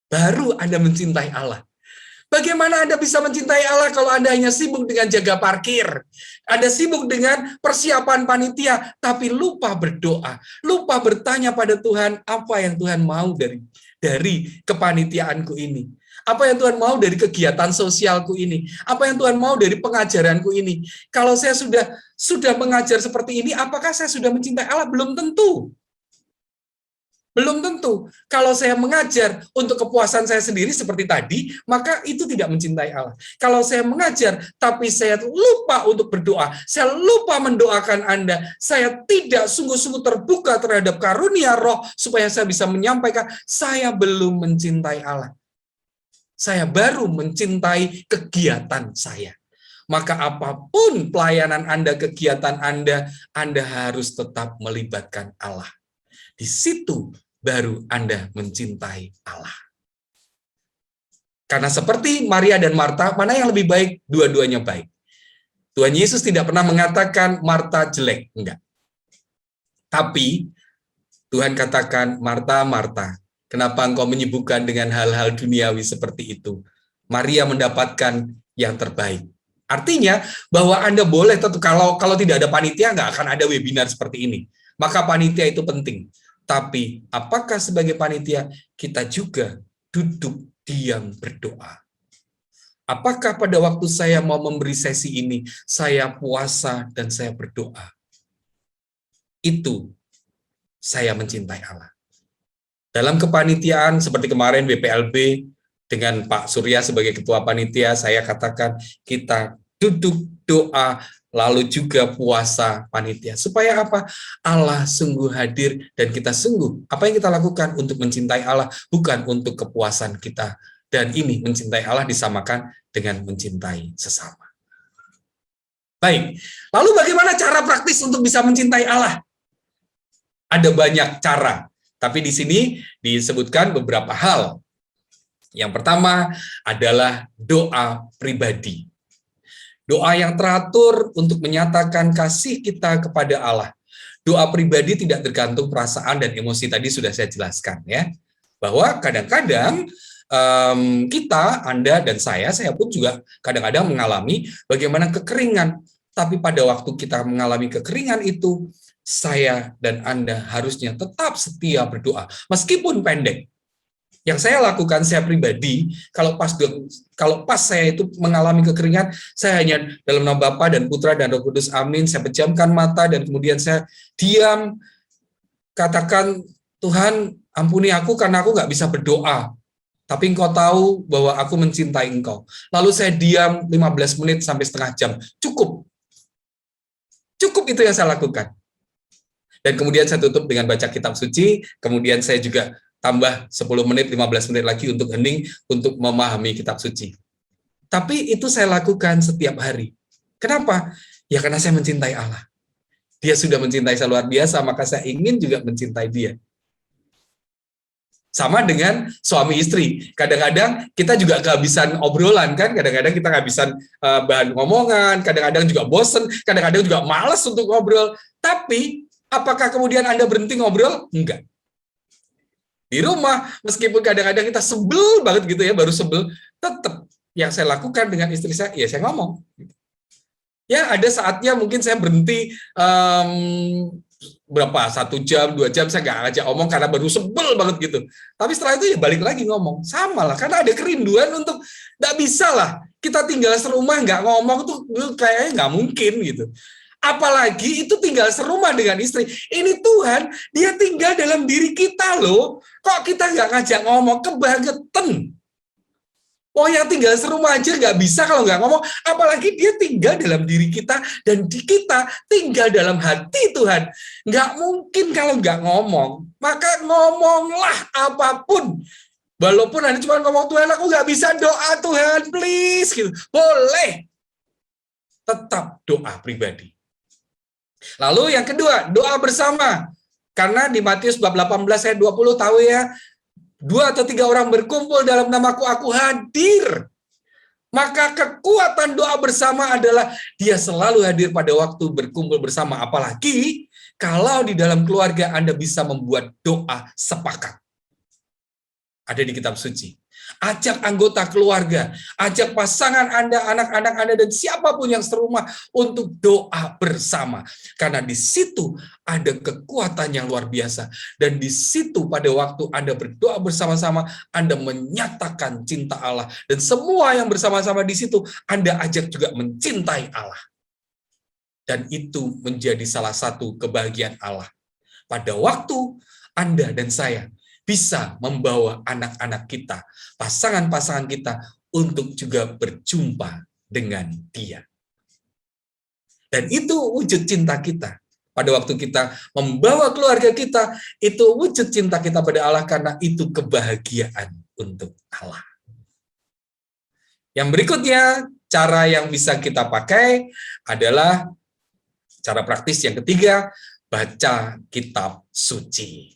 Baru Anda mencintai Allah. Bagaimana Anda bisa mencintai Allah kalau Anda hanya sibuk dengan jaga parkir? Anda sibuk dengan persiapan panitia, tapi lupa berdoa, lupa bertanya pada Tuhan, apa yang Tuhan mau dari kepanitiaanku ini? Apa yang Tuhan mau dari kegiatan sosialku ini? Apa yang Tuhan mau dari pengajaranku ini? Kalau saya sudah mengajar seperti ini, apakah saya sudah mencintai Allah? Belum tentu. Belum tentu. Kalau saya mengajar untuk kepuasan saya sendiri seperti tadi, maka itu tidak mencintai Allah. Kalau saya mengajar, tapi saya lupa untuk berdoa, saya lupa mendoakan Anda, saya tidak sungguh-sungguh terbuka terhadap karunia roh, supaya saya bisa menyampaikan, saya belum mencintai Allah. Saya baru mencintai kegiatan saya. Maka apapun pelayanan Anda, kegiatan Anda harus tetap melibatkan Allah. Di situ baru Anda mencintai Allah. Karena seperti Maria dan Marta, mana yang lebih baik? Dua-duanya baik. Tuhan Yesus tidak pernah mengatakan Marta jelek, enggak. Tapi Tuhan katakan, Marta, Marta, kenapa engkau menyibukkan dengan hal-hal duniawi seperti itu? Maria mendapatkan yang terbaik. Artinya bahwa Anda boleh, kalau tidak ada panitia, nggak akan ada webinar seperti ini. Maka panitia itu penting. Tapi apakah sebagai panitia kita juga duduk diam berdoa? Apakah pada waktu saya mau memberi sesi ini, saya puasa dan saya berdoa? Itu saya mencintai Allah. Dalam kepanitiaan seperti kemarin BPLB dengan Pak Surya sebagai ketua panitia, saya katakan kita duduk doa, lalu juga puasa panitia. Supaya apa? Allah sungguh hadir dan kita sungguh, apa yang kita lakukan untuk mencintai Allah, bukan untuk kepuasan kita. Dan ini mencintai Allah disamakan dengan mencintai sesama. Baik, lalu bagaimana cara praktis untuk bisa mencintai Allah? Ada banyak cara, tapi di sini disebutkan beberapa hal. Yang pertama adalah doa pribadi. Doa yang teratur untuk menyatakan kasih kita kepada Allah. Doa pribadi tidak tergantung perasaan dan emosi, tadi sudah saya jelaskan ya. Bahwa kadang-kadang kita, Anda dan saya pun juga kadang-kadang mengalami bagaimana kekeringan. Tapi pada waktu kita mengalami kekeringan itu, saya dan Anda harusnya tetap setia berdoa, meskipun pendek. Yang saya lakukan, saya pribadi, kalau pas saya itu mengalami kekeringan, saya hanya dalam nama Bapa dan Putra dan Roh Kudus, amin, saya pejamkan mata dan kemudian saya diam, katakan, Tuhan ampuni aku karena aku nggak bisa berdoa, tapi Engkau tahu bahwa aku mencintai Engkau. Lalu saya diam 15 menit sampai setengah jam, cukup itu yang saya lakukan. Dan kemudian saya tutup dengan baca kitab suci, kemudian saya juga tambah 10 menit, 15 menit lagi untuk hening, untuk memahami kitab suci. Tapi itu saya lakukan setiap hari. Kenapa? Ya karena saya mencintai Allah. Dia sudah mencintai saya luar biasa, maka saya ingin juga mencintai dia. Sama dengan suami istri. Kadang-kadang kita juga kehabisan obrolan, kan? Kadang-kadang kita kehabisan bahan ngomongan, kadang-kadang juga bosen, kadang-kadang juga malas untuk ngobrol. Tapi, apakah kemudian Anda berhenti ngobrol? Enggak. Di rumah, meskipun kadang-kadang kita sebel banget gitu ya, baru sebel, tetap yang saya lakukan dengan istri saya, ya saya ngomong. Ya, ada saatnya mungkin saya berhenti berapa, 1 jam, 2 jam, saya nggak ngajak ngomong karena baru sebel banget gitu. Tapi setelah itu ya balik lagi ngomong. Sama lah, karena ada kerinduan untuk, nggak bisa lah, kita tinggal serumah nggak ngomong tuh kayaknya nggak mungkin gitu. Apalagi itu tinggal serumah dengan istri. Ini Tuhan, dia tinggal dalam diri kita loh. Kok kita nggak ngajak ngomong? Kebangetan. Oh, yang tinggal serumah aja nggak bisa kalau nggak ngomong. Apalagi dia tinggal dalam diri kita, dan di kita tinggal dalam hati Tuhan. Nggak mungkin kalau nggak ngomong. Maka ngomonglah apapun. Walaupun Anda cuma ngomong, Tuhan aku nggak bisa doa, Tuhan please. Gitu. Boleh. Tetap doa pribadi. Lalu yang kedua, doa bersama. Karena di Matius bab 18 ayat 20 tahu ya, 2 atau 3 orang berkumpul dalam namaku, aku hadir. Maka kekuatan doa bersama adalah dia selalu hadir pada waktu berkumpul bersama. Apalagi kalau di dalam keluarga Anda bisa membuat doa sepakat. Ada di kitab suci. Ajak anggota keluarga, ajak pasangan Anda, anak-anak Anda, dan siapapun yang serumah untuk doa bersama. Karena di situ ada kekuatan yang luar biasa. Dan di situ pada waktu Anda berdoa bersama-sama, Anda menyatakan cinta Allah. Dan semua yang bersama-sama di situ, Anda ajak juga mencintai Allah. Dan itu menjadi salah satu kebahagiaan Allah. Pada waktu Anda dan saya bisa membawa anak-anak kita, pasangan-pasangan kita, untuk juga berjumpa dengan Dia. Dan itu wujud cinta kita. Pada waktu kita membawa keluarga kita, itu wujud cinta kita pada Allah, karena itu kebahagiaan untuk Allah. Yang berikutnya, cara yang bisa kita pakai adalah cara praktis yang ketiga, baca kitab suci.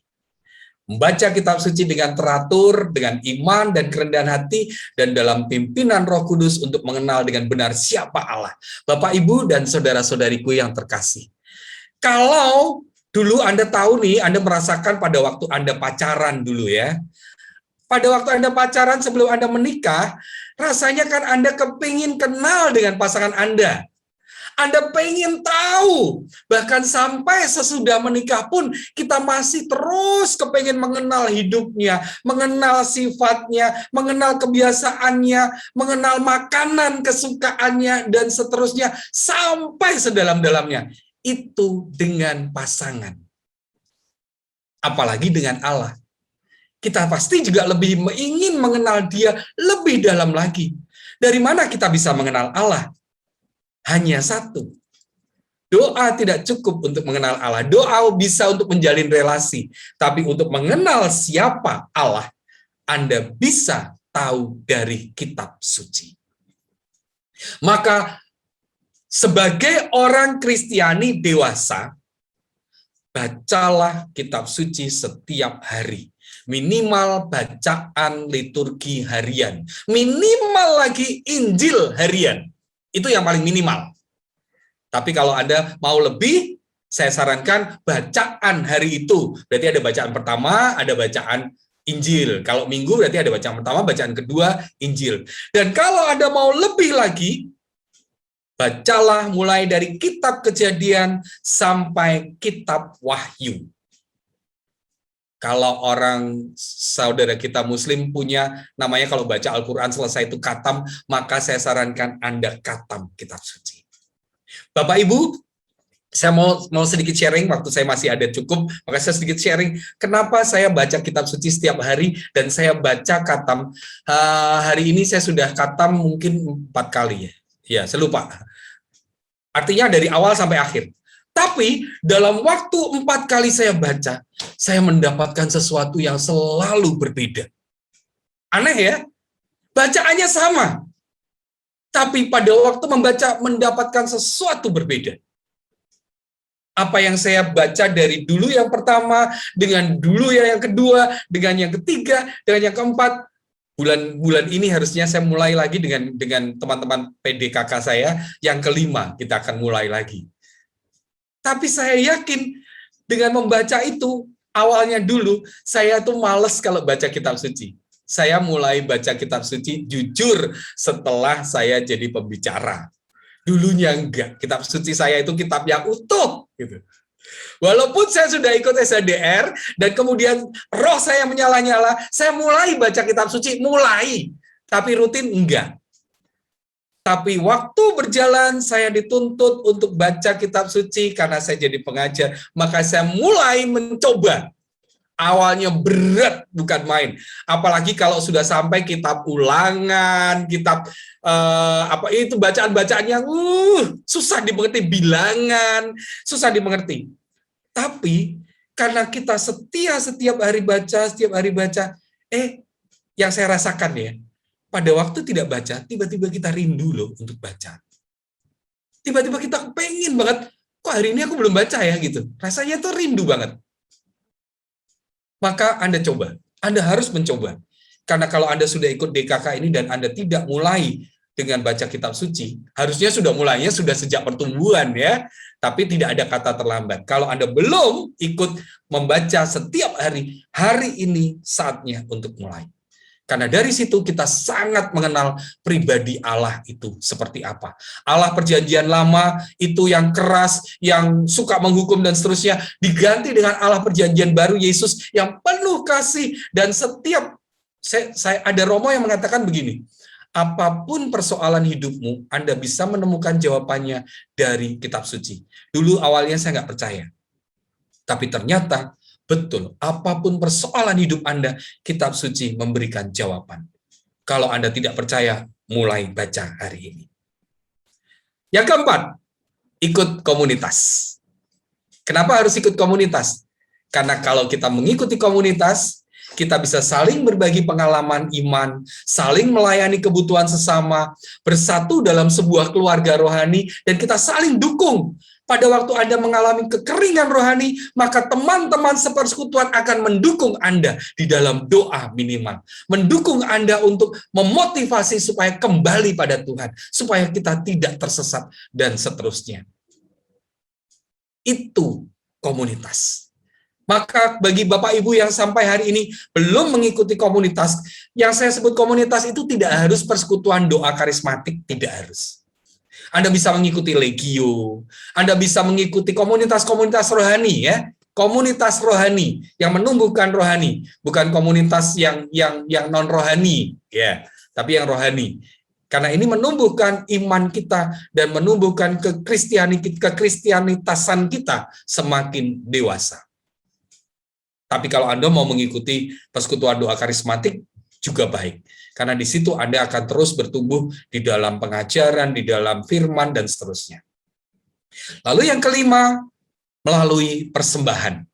Membaca kitab suci dengan teratur, dengan iman dan kerendahan hati, dan dalam pimpinan Roh Kudus untuk mengenal dengan benar siapa Allah. Bapak, Ibu, dan saudara-saudariku yang terkasih. Kalau dulu Anda tahu nih, Anda merasakan pada waktu Anda pacaran dulu ya. Pada waktu Anda pacaran sebelum Anda menikah, rasanya kan Anda kepingin kenal dengan pasangan Anda. Anda pengen tahu, bahkan sampai sesudah menikah pun kita masih terus kepengen mengenal hidupnya, mengenal sifatnya, mengenal kebiasaannya, mengenal makanan kesukaannya, dan seterusnya, sampai sedalam-dalamnya. Itu dengan pasangan. Apalagi dengan Allah. Kita pasti juga lebih ingin mengenal Dia lebih dalam lagi. Dari mana kita bisa mengenal Allah? Hanya satu. Doa tidak cukup untuk mengenal Allah. Doa bisa untuk menjalin relasi. Tapi untuk mengenal siapa Allah, Anda bisa tahu dari kitab suci. Maka, sebagai orang Kristiani dewasa, bacalah kitab suci setiap hari. Minimal bacaan liturgi harian. Minimal lagi Injil harian. Itu yang paling minimal. Tapi kalau Anda mau lebih, saya sarankan bacaan hari itu. Berarti ada bacaan pertama, ada bacaan Injil. Kalau Minggu berarti ada bacaan pertama, bacaan kedua, Injil. Dan kalau Anda mau lebih lagi, bacalah mulai dari kitab Kejadian sampai kitab Wahyu. Kalau orang saudara kita Muslim punya namanya, kalau baca Al-Quran selesai itu khatam, maka saya sarankan Anda khatam kitab suci. Bapak Ibu, saya mau sedikit sharing, waktu saya masih ada cukup, maka saya sedikit sharing kenapa saya baca kitab suci setiap hari dan saya baca khatam. Hari ini saya sudah khatam mungkin 4 kali ya. Ya, saya lupa. Artinya dari awal sampai akhir. Tapi dalam waktu 4 kali saya baca, saya mendapatkan sesuatu yang selalu berbeda. Aneh ya? Bacaannya sama. Tapi pada waktu membaca mendapatkan sesuatu berbeda. Apa yang saya baca dari dulu yang pertama, dengan dulu yang kedua, dengan yang ketiga, dengan yang keempat, bulan ini harusnya saya mulai lagi dengan teman-teman PDKK saya, yang kelima kita akan mulai lagi. Tapi saya yakin dengan membaca itu, awalnya dulu saya tuh males kalau baca kitab suci. Saya mulai baca kitab suci jujur setelah saya jadi pembicara. Dulunya enggak, kitab suci saya itu kitab yang utuh gitu. Walaupun saya sudah ikut SHDR dan kemudian roh saya menyala-nyala, saya mulai baca kitab suci, tapi rutin enggak. Tapi waktu berjalan saya dituntut untuk baca kitab suci karena saya jadi pengajar, maka saya mulai mencoba. Awalnya berat, bukan main. Apalagi kalau sudah sampai kitab ulangan, kitab apa itu bacaan-bacaan yang susah dimengerti, bilangan, susah dimengerti. Tapi karena kita setiap hari baca, yang saya rasakan ya, pada waktu tidak baca, tiba-tiba kita rindu loh untuk baca. Tiba-tiba kita pengen banget, kok hari ini aku belum baca ya gitu. Rasanya tuh rindu banget. Maka Anda coba, Anda harus mencoba. Karena kalau Anda sudah ikut DKK ini dan Anda tidak mulai dengan baca kitab suci, harusnya sudah mulainya sudah sejak pertumbuhan ya, tapi tidak ada kata terlambat. Kalau Anda belum ikut membaca setiap hari, hari ini saatnya untuk mulai. Karena dari situ kita sangat mengenal pribadi Allah itu seperti apa. Allah Perjanjian Lama itu yang keras, yang suka menghukum dan seterusnya, diganti dengan Allah Perjanjian Baru, Yesus yang penuh kasih. Dan setiap, saya ada Romo yang mengatakan begini, apapun persoalan hidupmu, Anda bisa menemukan jawabannya dari kitab suci. Dulu awalnya saya nggak percaya. Tapi ternyata betul, apapun persoalan hidup Anda, kitab suci memberikan jawaban. Kalau Anda tidak percaya, mulai baca hari ini. Yang keempat, ikut komunitas. Kenapa harus ikut komunitas? Karena kalau kita mengikuti komunitas, kita bisa saling berbagi pengalaman iman, saling melayani kebutuhan sesama, bersatu dalam sebuah keluarga rohani, dan kita saling dukung. Pada waktu Anda mengalami kekeringan rohani, maka teman-teman sepersekutuan akan mendukung Anda di dalam doa minimal. Mendukung Anda untuk memotivasi supaya kembali pada Tuhan, supaya kita tidak tersesat, dan seterusnya. Itu komunitas. Maka bagi Bapak Ibu yang sampai hari ini belum mengikuti komunitas, yang saya sebut komunitas itu tidak harus persekutuan doa karismatik, tidak harus. Anda bisa mengikuti Legio, Anda bisa mengikuti komunitas-komunitas rohani, ya, komunitas rohani yang menumbuhkan rohani, bukan komunitas yang non rohani, ya, tapi yang rohani. Karena ini menumbuhkan iman kita dan menumbuhkan kekristianitasan kita semakin dewasa. Tapi kalau Anda mau mengikuti persekutuan doa karismatik juga baik. Karena di situ Anda akan terus bertumbuh di dalam pengajaran, di dalam firman, dan seterusnya. Lalu yang kelima, melalui persembahan.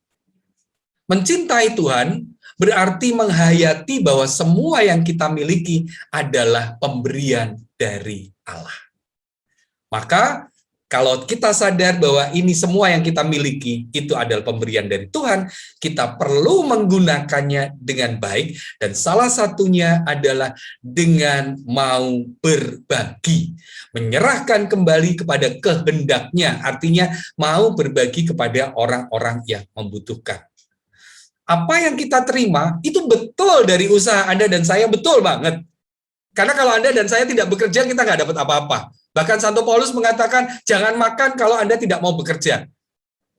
Mencintai Tuhan berarti menghayati bahwa semua yang kita miliki adalah pemberian dari Allah. Maka, kalau kita sadar bahwa ini semua yang kita miliki itu adalah pemberian dari Tuhan, kita perlu menggunakannya dengan baik, dan salah satunya adalah dengan mau berbagi. Menyerahkan kembali kepada kehendaknya, artinya mau berbagi kepada orang-orang yang membutuhkan. Apa yang kita terima, itu betul dari usaha Anda dan saya, betul banget. Karena kalau Anda dan saya tidak bekerja, kita nggak dapat apa-apa. Bahkan Santo Paulus mengatakan, jangan makan kalau Anda tidak mau bekerja.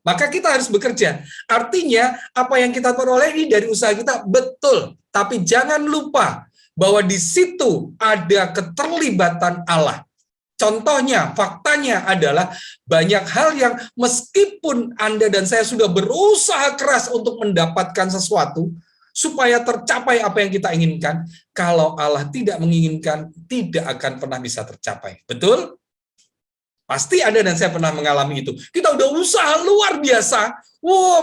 Maka kita harus bekerja. Artinya, apa yang kita peroleh ini dari usaha kita, betul. Tapi jangan lupa bahwa di situ ada keterlibatan Allah. Contohnya, faktanya adalah banyak hal yang meskipun Anda dan saya sudah berusaha keras untuk mendapatkan sesuatu, supaya tercapai apa yang kita inginkan, kalau Allah tidak menginginkan, tidak akan pernah bisa tercapai. Betul? Pasti Anda dan saya pernah mengalami itu. Kita udah usaha luar biasa,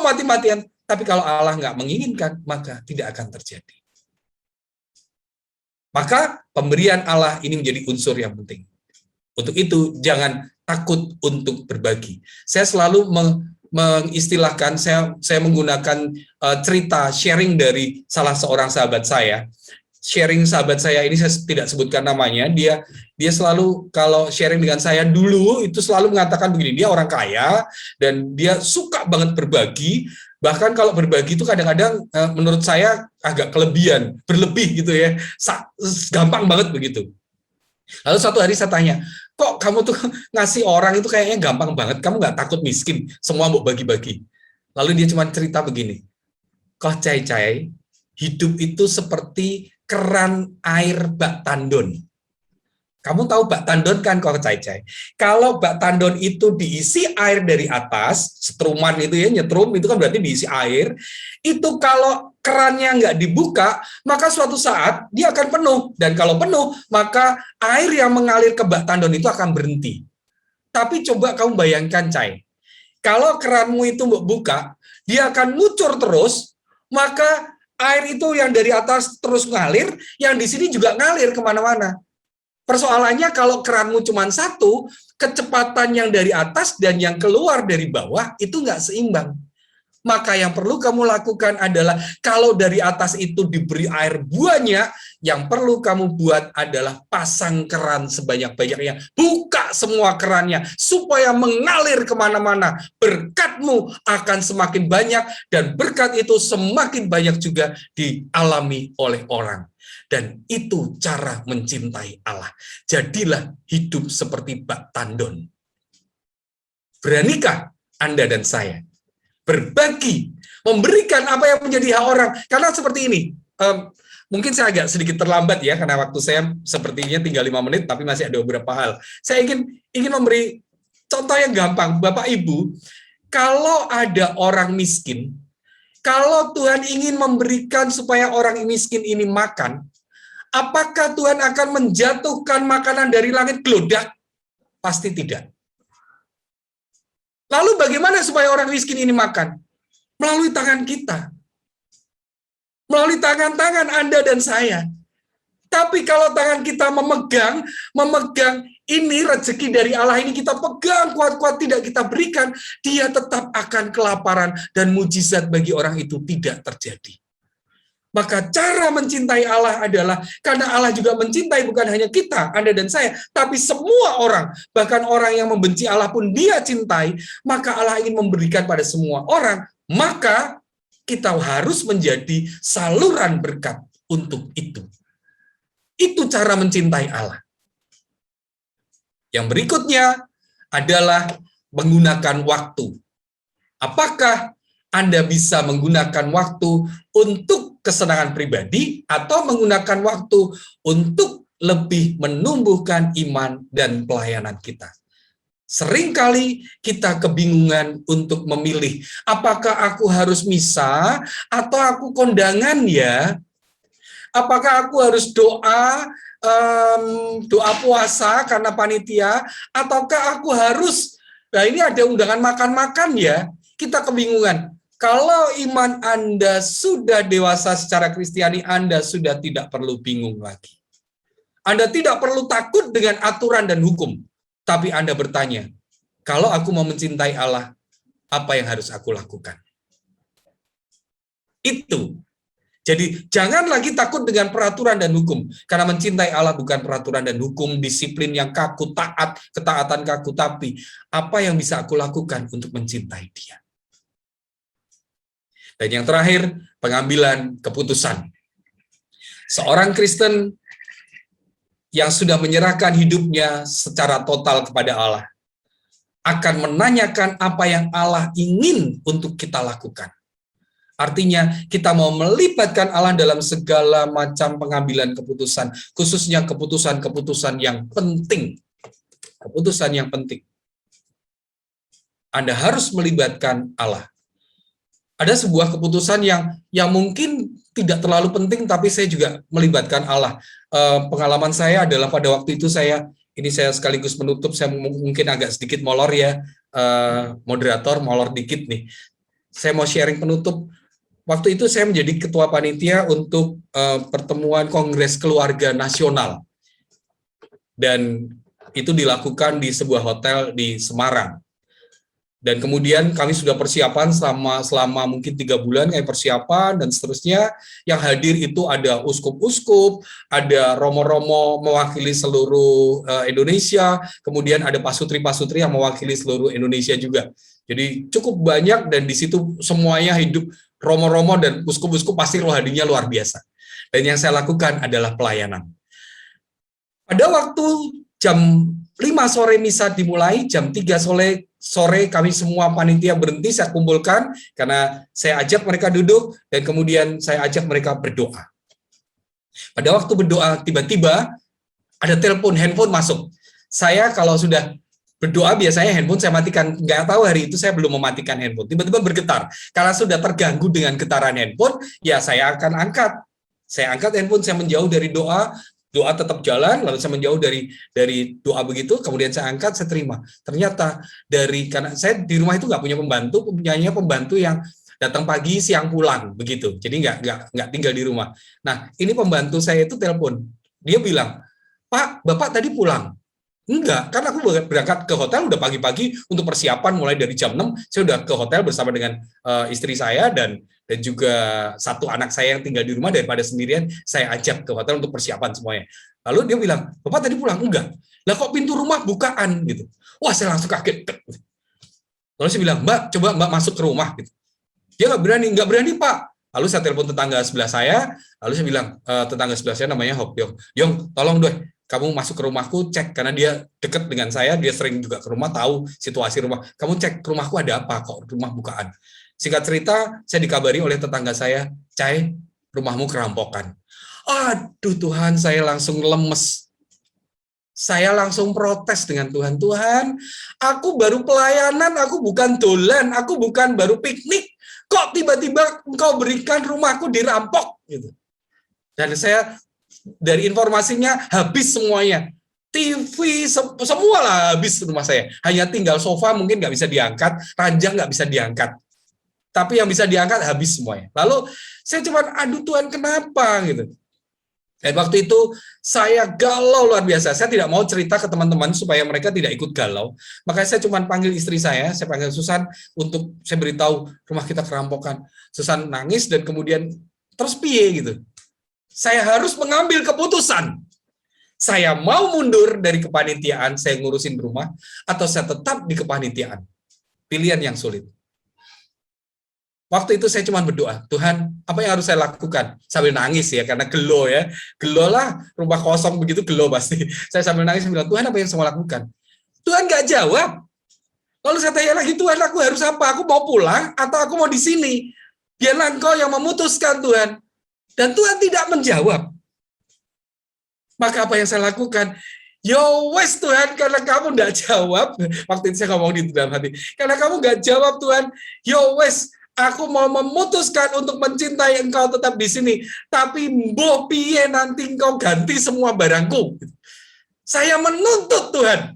mati-matian, tapi kalau Allah nggak menginginkan, maka tidak akan terjadi. Maka pemberian Allah ini menjadi unsur yang penting. Untuk itu, jangan takut untuk berbagi. Saya selalu mengistilahkan, saya menggunakan cerita sharing dari salah seorang sahabat saya. Sharing sahabat saya ini saya tidak sebutkan namanya, dia selalu kalau sharing dengan saya dulu itu selalu mengatakan begini, dia orang kaya dan dia suka banget berbagi, bahkan kalau berbagi itu kadang-kadang menurut saya agak berlebih gitu ya, gampang banget begitu. Lalu suatu hari saya tanya, kok kamu tuh ngasih orang itu kayaknya gampang banget, kamu nggak takut miskin, semua mau bagi-bagi. Lalu dia cuma cerita begini, kok cai-cai, hidup itu seperti keran air bak tandon. Kamu tahu bak tandon kan, kok cai-cai? Kalau bak tandon itu diisi air dari atas, setruman itu ya, nyetrum, itu kan berarti diisi air, itu kalau kerannya nggak dibuka, maka suatu saat dia akan penuh, dan kalau penuh, maka air yang mengalir ke bak tandon itu akan berhenti. Tapi coba kamu bayangkan, Cai, kalau keranmu itu buka, dia akan ngucur terus, maka air itu yang dari atas terus ngalir, yang di sini juga ngalir kemana-mana. Persoalannya kalau keranmu cuma satu, kecepatan yang dari atas dan yang keluar dari bawah itu nggak seimbang. Maka yang perlu kamu lakukan adalah kalau dari atas itu diberi air banyak, yang perlu kamu buat adalah pasang keran sebanyak-banyaknya. Buka semua kerannya supaya mengalir kemana-mana. Berkatmu akan semakin banyak dan berkat itu semakin banyak juga dialami oleh orang. Dan itu cara mencintai Allah. Jadilah hidup seperti bak tandon. Beranikah Anda dan saya berbagi, memberikan apa yang menjadi hak orang? Karena seperti ini, mungkin saya agak sedikit terlambat ya, karena waktu saya sepertinya tinggal 5 menit, tapi masih ada beberapa hal. Saya ingin memberi contoh yang gampang. Bapak Ibu, kalau ada orang miskin, kalau Tuhan ingin memberikan supaya orang miskin ini makan, apakah Tuhan akan menjatuhkan makanan dari langit gelodak? Pasti tidak. Lalu bagaimana supaya orang miskin ini makan? Melalui tangan kita. Melalui tangan-tangan Anda dan saya. Tapi kalau tangan kita memegang ini rezeki dari Allah ini kita pegang kuat-kuat tidak kita berikan, dia tetap akan kelaparan dan mujizat bagi orang itu tidak terjadi. Maka cara mencintai Allah adalah karena Allah juga mencintai bukan hanya kita, Anda dan saya, tapi semua orang, bahkan orang yang membenci Allah pun dia cintai, maka Allah ingin memberikan pada semua orang, maka kita harus menjadi saluran berkat untuk itu. Itu cara mencintai Allah. Yang berikutnya adalah menggunakan waktu. Apakah Anda bisa menggunakan waktu untuk kesenangan pribadi atau menggunakan waktu untuk lebih menumbuhkan iman dan pelayanan kita? Seringkali kita kebingungan untuk memilih, apakah aku harus misa atau aku kondangan ya? Apakah aku harus doa puasa karena panitia, ataukah aku harus, nah ini ada undangan makan-makan ya? Kita kebingungan. Kalau iman Anda sudah dewasa secara Kristiani, Anda sudah tidak perlu bingung lagi. Anda tidak perlu takut dengan aturan dan hukum. Tapi Anda bertanya, kalau aku mau mencintai Allah, apa yang harus aku lakukan? Itu. Jadi jangan lagi takut dengan peraturan dan hukum. Karena mencintai Allah bukan peraturan dan hukum, disiplin yang kaku, ketaatan kaku. Tapi apa yang bisa aku lakukan untuk mencintai Dia? Dan yang terakhir, pengambilan keputusan. Seorang Kristen yang sudah menyerahkan hidupnya secara total kepada Allah akan menanyakan apa yang Allah ingin untuk kita lakukan. Artinya, kita mau melibatkan Allah dalam segala macam pengambilan keputusan, khususnya keputusan-keputusan yang penting. Keputusan yang penting. Anda harus melibatkan Allah. Ada sebuah keputusan yang mungkin tidak terlalu penting, tapi saya juga melibatkan Allah. Pengalaman saya adalah pada waktu itu saya sekaligus menutup, saya mungkin agak sedikit molor ya, moderator, molor dikit nih. Saya mau sharing penutup. Waktu itu saya menjadi ketua panitia untuk pertemuan Kongres Keluarga Nasional. Dan itu dilakukan di sebuah hotel di Semarang. Dan kemudian kami sudah persiapan selama mungkin 3 bulan kayak persiapan dan seterusnya. Yang hadir itu ada uskup-uskup, ada romo-romo mewakili seluruh Indonesia, kemudian ada pasutri-pasutri yang mewakili seluruh Indonesia juga. Jadi cukup banyak dan di situ semuanya hidup romo-romo dan uskup-uskup pasti rohaninya luar biasa. Dan yang saya lakukan adalah pelayanan. Pada waktu jam 5 sore misa dimulai, jam 3 sore kami semua panitia berhenti, saya kumpulkan, karena saya ajak mereka duduk, dan kemudian saya ajak mereka berdoa. Pada waktu berdoa, tiba-tiba ada telepon, handphone masuk. Saya kalau sudah berdoa, biasanya handphone saya matikan. Nggak tahu hari itu saya belum mematikan handphone. Tiba-tiba bergetar. Karena sudah terganggu dengan getaran handphone, ya saya akan angkat. Saya angkat handphone, saya menjauh dari doa tetap jalan, lalu saya menjauh dari doa begitu, kemudian saya angkat, saya terima. Ternyata karena saya di rumah itu nggak punya pembantu yang datang pagi, siang pulang, begitu. Jadi nggak tinggal di rumah. Nah, ini pembantu saya itu telepon. Dia bilang, Pak, Bapak tadi pulang. Enggak, karena aku berangkat ke hotel udah pagi-pagi untuk persiapan mulai dari jam 6, saya udah ke hotel bersama dengan istri saya dan juga satu anak saya yang tinggal di rumah, daripada sendirian, saya ajak ke hotel untuk persiapan semuanya. Lalu dia bilang, Bapak tadi pulang? Enggak. Lah kok pintu rumah bukaan gitu. Wah, saya langsung kaget. Lalu saya bilang, Mbak, coba Mbak masuk ke rumah gitu. Dia nggak berani Pak. Lalu saya telepon tetangga sebelah saya, lalu saya bilang, tetangga sebelah saya namanya Hok Yong. Yong, tolong deh, kamu masuk ke rumahku, cek, karena dia dekat dengan saya, dia sering juga ke rumah, tahu situasi rumah. Kamu cek, ke rumahku ada apa kok, rumah bukaan. Singkat cerita, saya dikabari oleh tetangga saya, Cai, rumahmu kerampokan. Aduh Tuhan, saya langsung lemes. Saya langsung protes dengan Tuhan. Tuhan, aku baru pelayanan, aku bukan dolan, aku bukan baru piknik. Kok tiba-tiba engkau berikan rumahku dirampok? Gitu. Dan saya, dari informasinya, habis semuanya. TV, semua lah habis rumah saya. Hanya tinggal sofa mungkin nggak bisa diangkat, ranjang nggak bisa diangkat. Tapi yang bisa diangkat habis semuanya. Lalu saya cuma, aduh Tuhan kenapa? Gitu. Dan waktu itu saya galau luar biasa. Saya tidak mau cerita ke teman-teman supaya mereka tidak ikut galau. Makanya saya cuma panggil istri saya panggil Susan untuk saya beritahu rumah kita kerampokan. Susan nangis dan kemudian terus piye gitu. Saya harus mengambil keputusan. Saya mau mundur dari kepanitiaan, saya ngurusin rumah, atau saya tetap di kepanitiaan. Pilihan yang sulit. Waktu itu saya cuma berdoa, Tuhan, apa yang harus saya lakukan? Sambil nangis ya, karena gelo ya. Gelo lah, rumah kosong begitu gelo pasti. Saya sambil nangis bilang, Tuhan apa yang saya lakukan? Tuhan nggak jawab. Lalu saya tanya lagi, Tuhan aku harus apa? Aku mau pulang atau aku mau di sini? Biarlah Engkau yang memutuskan Tuhan. Dan Tuhan tidak menjawab. Maka apa yang saya lakukan? Yo wes Tuhan, karena kamu nggak jawab. Waktu itu saya ngomong di dalam hati. Karena kamu nggak jawab Tuhan, yo wes, aku mau memutuskan untuk mencintai Engkau tetap di sini. Tapi mboh piye nanti Engkau ganti semua barangku. Saya menuntut Tuhan.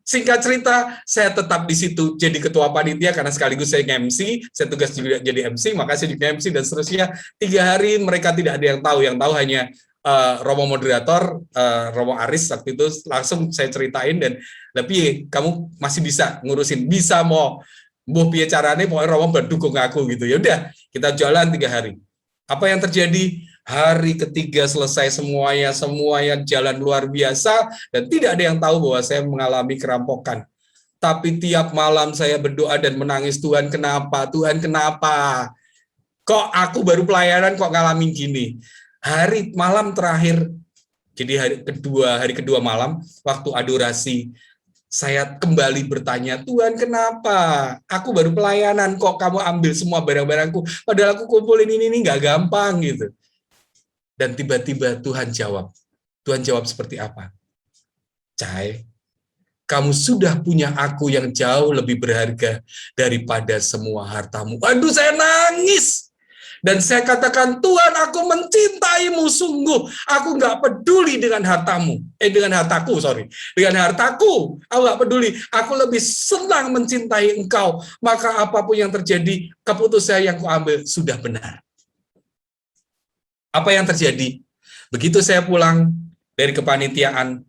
Singkat cerita, saya tetap di situ jadi ketua panitia karena sekaligus saya MC, saya tugas juga jadi MC, maka saya juga MC dan seterusnya. 3 hari mereka tidak ada yang tahu hanya Romo moderator, Romo Aris waktu itu langsung saya ceritain dan tapi kamu masih bisa ngurusin, bisa mau mbuh piye carane pokoknya Romo mendukung aku gitu. Ya udah, kita jalan 3 hari. Apa yang terjadi? Hari ketiga selesai semuanya jalan luar biasa dan tidak ada yang tahu bahwa saya mengalami kerampokan. Tapi tiap malam saya berdoa dan menangis, Tuhan kenapa? Tuhan kenapa? Kok aku baru pelayanan kok ngalamin gini? Hari malam terakhir, jadi hari kedua malam, waktu adorasi, saya kembali bertanya, Tuhan kenapa? Aku baru pelayanan kok kamu ambil semua barang-barangku, padahal aku kumpulin ini nggak gampang gitu. Dan tiba-tiba Tuhan jawab. Tuhan jawab seperti apa? Cai, kamu sudah punya aku yang jauh lebih berharga daripada semua hartamu. Aduh, saya nangis. Dan saya katakan, Tuhan aku mencintaimu sungguh. Aku nggak peduli dengan hartamu. Dengan hartaku, sorry. Dengan hartaku, aku nggak peduli. Aku lebih senang mencintai engkau. Maka apapun yang terjadi, keputusan yang kuambil sudah benar. Apa yang terjadi? Begitu saya pulang dari kepanitiaan,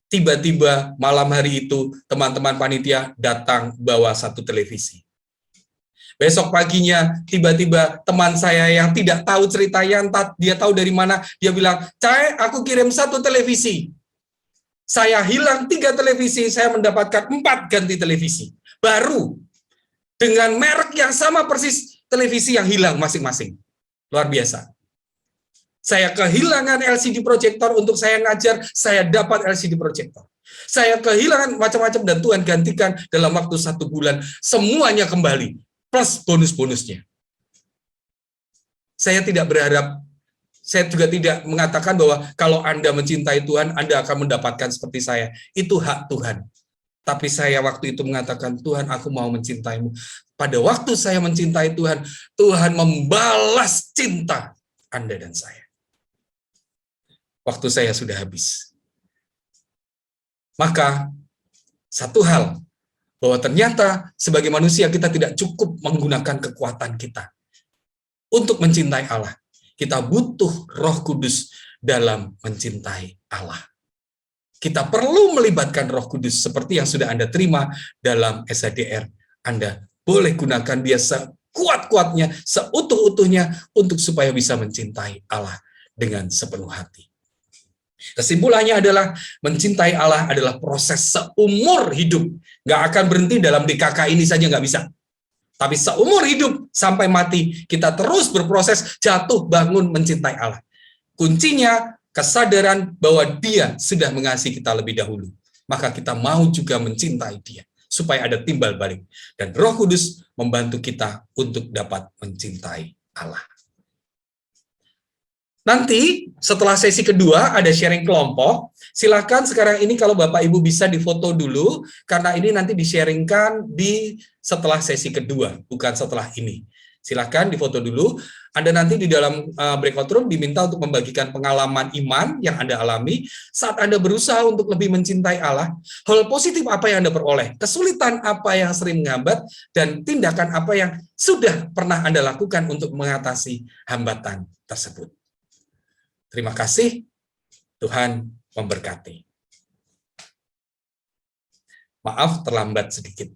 tiba-tiba malam hari itu teman-teman panitia datang bawa satu televisi. Besok paginya tiba-tiba teman saya yang tidak tahu ceritanya, entah dia tahu dari mana, dia bilang, Cai, aku kirim 1 televisi. Saya hilang 3 televisi, saya mendapatkan 4 ganti televisi. Baru, dengan merek yang sama persis televisi yang hilang masing-masing. Luar biasa. Saya kehilangan LCD proyektor untuk saya ngajar, saya dapat LCD proyektor. Saya kehilangan macam-macam dan Tuhan gantikan dalam waktu 1 bulan. Semuanya kembali, plus bonus-bonusnya. Saya tidak berharap, saya juga tidak mengatakan bahwa kalau Anda mencintai Tuhan, Anda akan mendapatkan seperti saya. Itu hak Tuhan. Tapi saya waktu itu mengatakan, Tuhan aku mau mencintaimu. Pada waktu saya mencintai Tuhan, Tuhan membalas cinta Anda dan saya. Waktu saya sudah habis. Maka, satu hal, bahwa ternyata sebagai manusia kita tidak cukup menggunakan kekuatan kita untuk mencintai Allah. Kita butuh Roh Kudus dalam mencintai Allah. Kita perlu melibatkan Roh Kudus seperti yang sudah Anda terima dalam SADR. Anda boleh gunakan dia sekuat-kuatnya, seutuh-utuhnya untuk supaya bisa mencintai Allah dengan sepenuh hati. Kesimpulannya adalah mencintai Allah adalah proses seumur hidup. Nggak akan berhenti dalam DKK ini saja, nggak bisa. Tapi seumur hidup sampai mati, kita terus berproses jatuh bangun mencintai Allah. Kuncinya kesadaran bahwa Dia sudah mengasihi kita lebih dahulu. Maka kita mau juga mencintai Dia, supaya ada timbal balik. Dan Roh Kudus membantu kita untuk dapat mencintai Allah. Nanti setelah sesi kedua ada sharing kelompok. Silakan sekarang ini kalau Bapak Ibu bisa difoto dulu, karena ini nanti di-sharingkan setelah sesi kedua, bukan setelah ini. Silakan difoto dulu. Anda nanti di dalam breakout room diminta untuk membagikan pengalaman iman yang Anda alami saat Anda berusaha untuk lebih mencintai Allah. Hal positif apa yang Anda peroleh, kesulitan apa yang sering menghambat, dan tindakan apa yang sudah pernah Anda lakukan untuk mengatasi hambatan tersebut. Terima kasih, Tuhan memberkati. Maaf terlambat sedikit.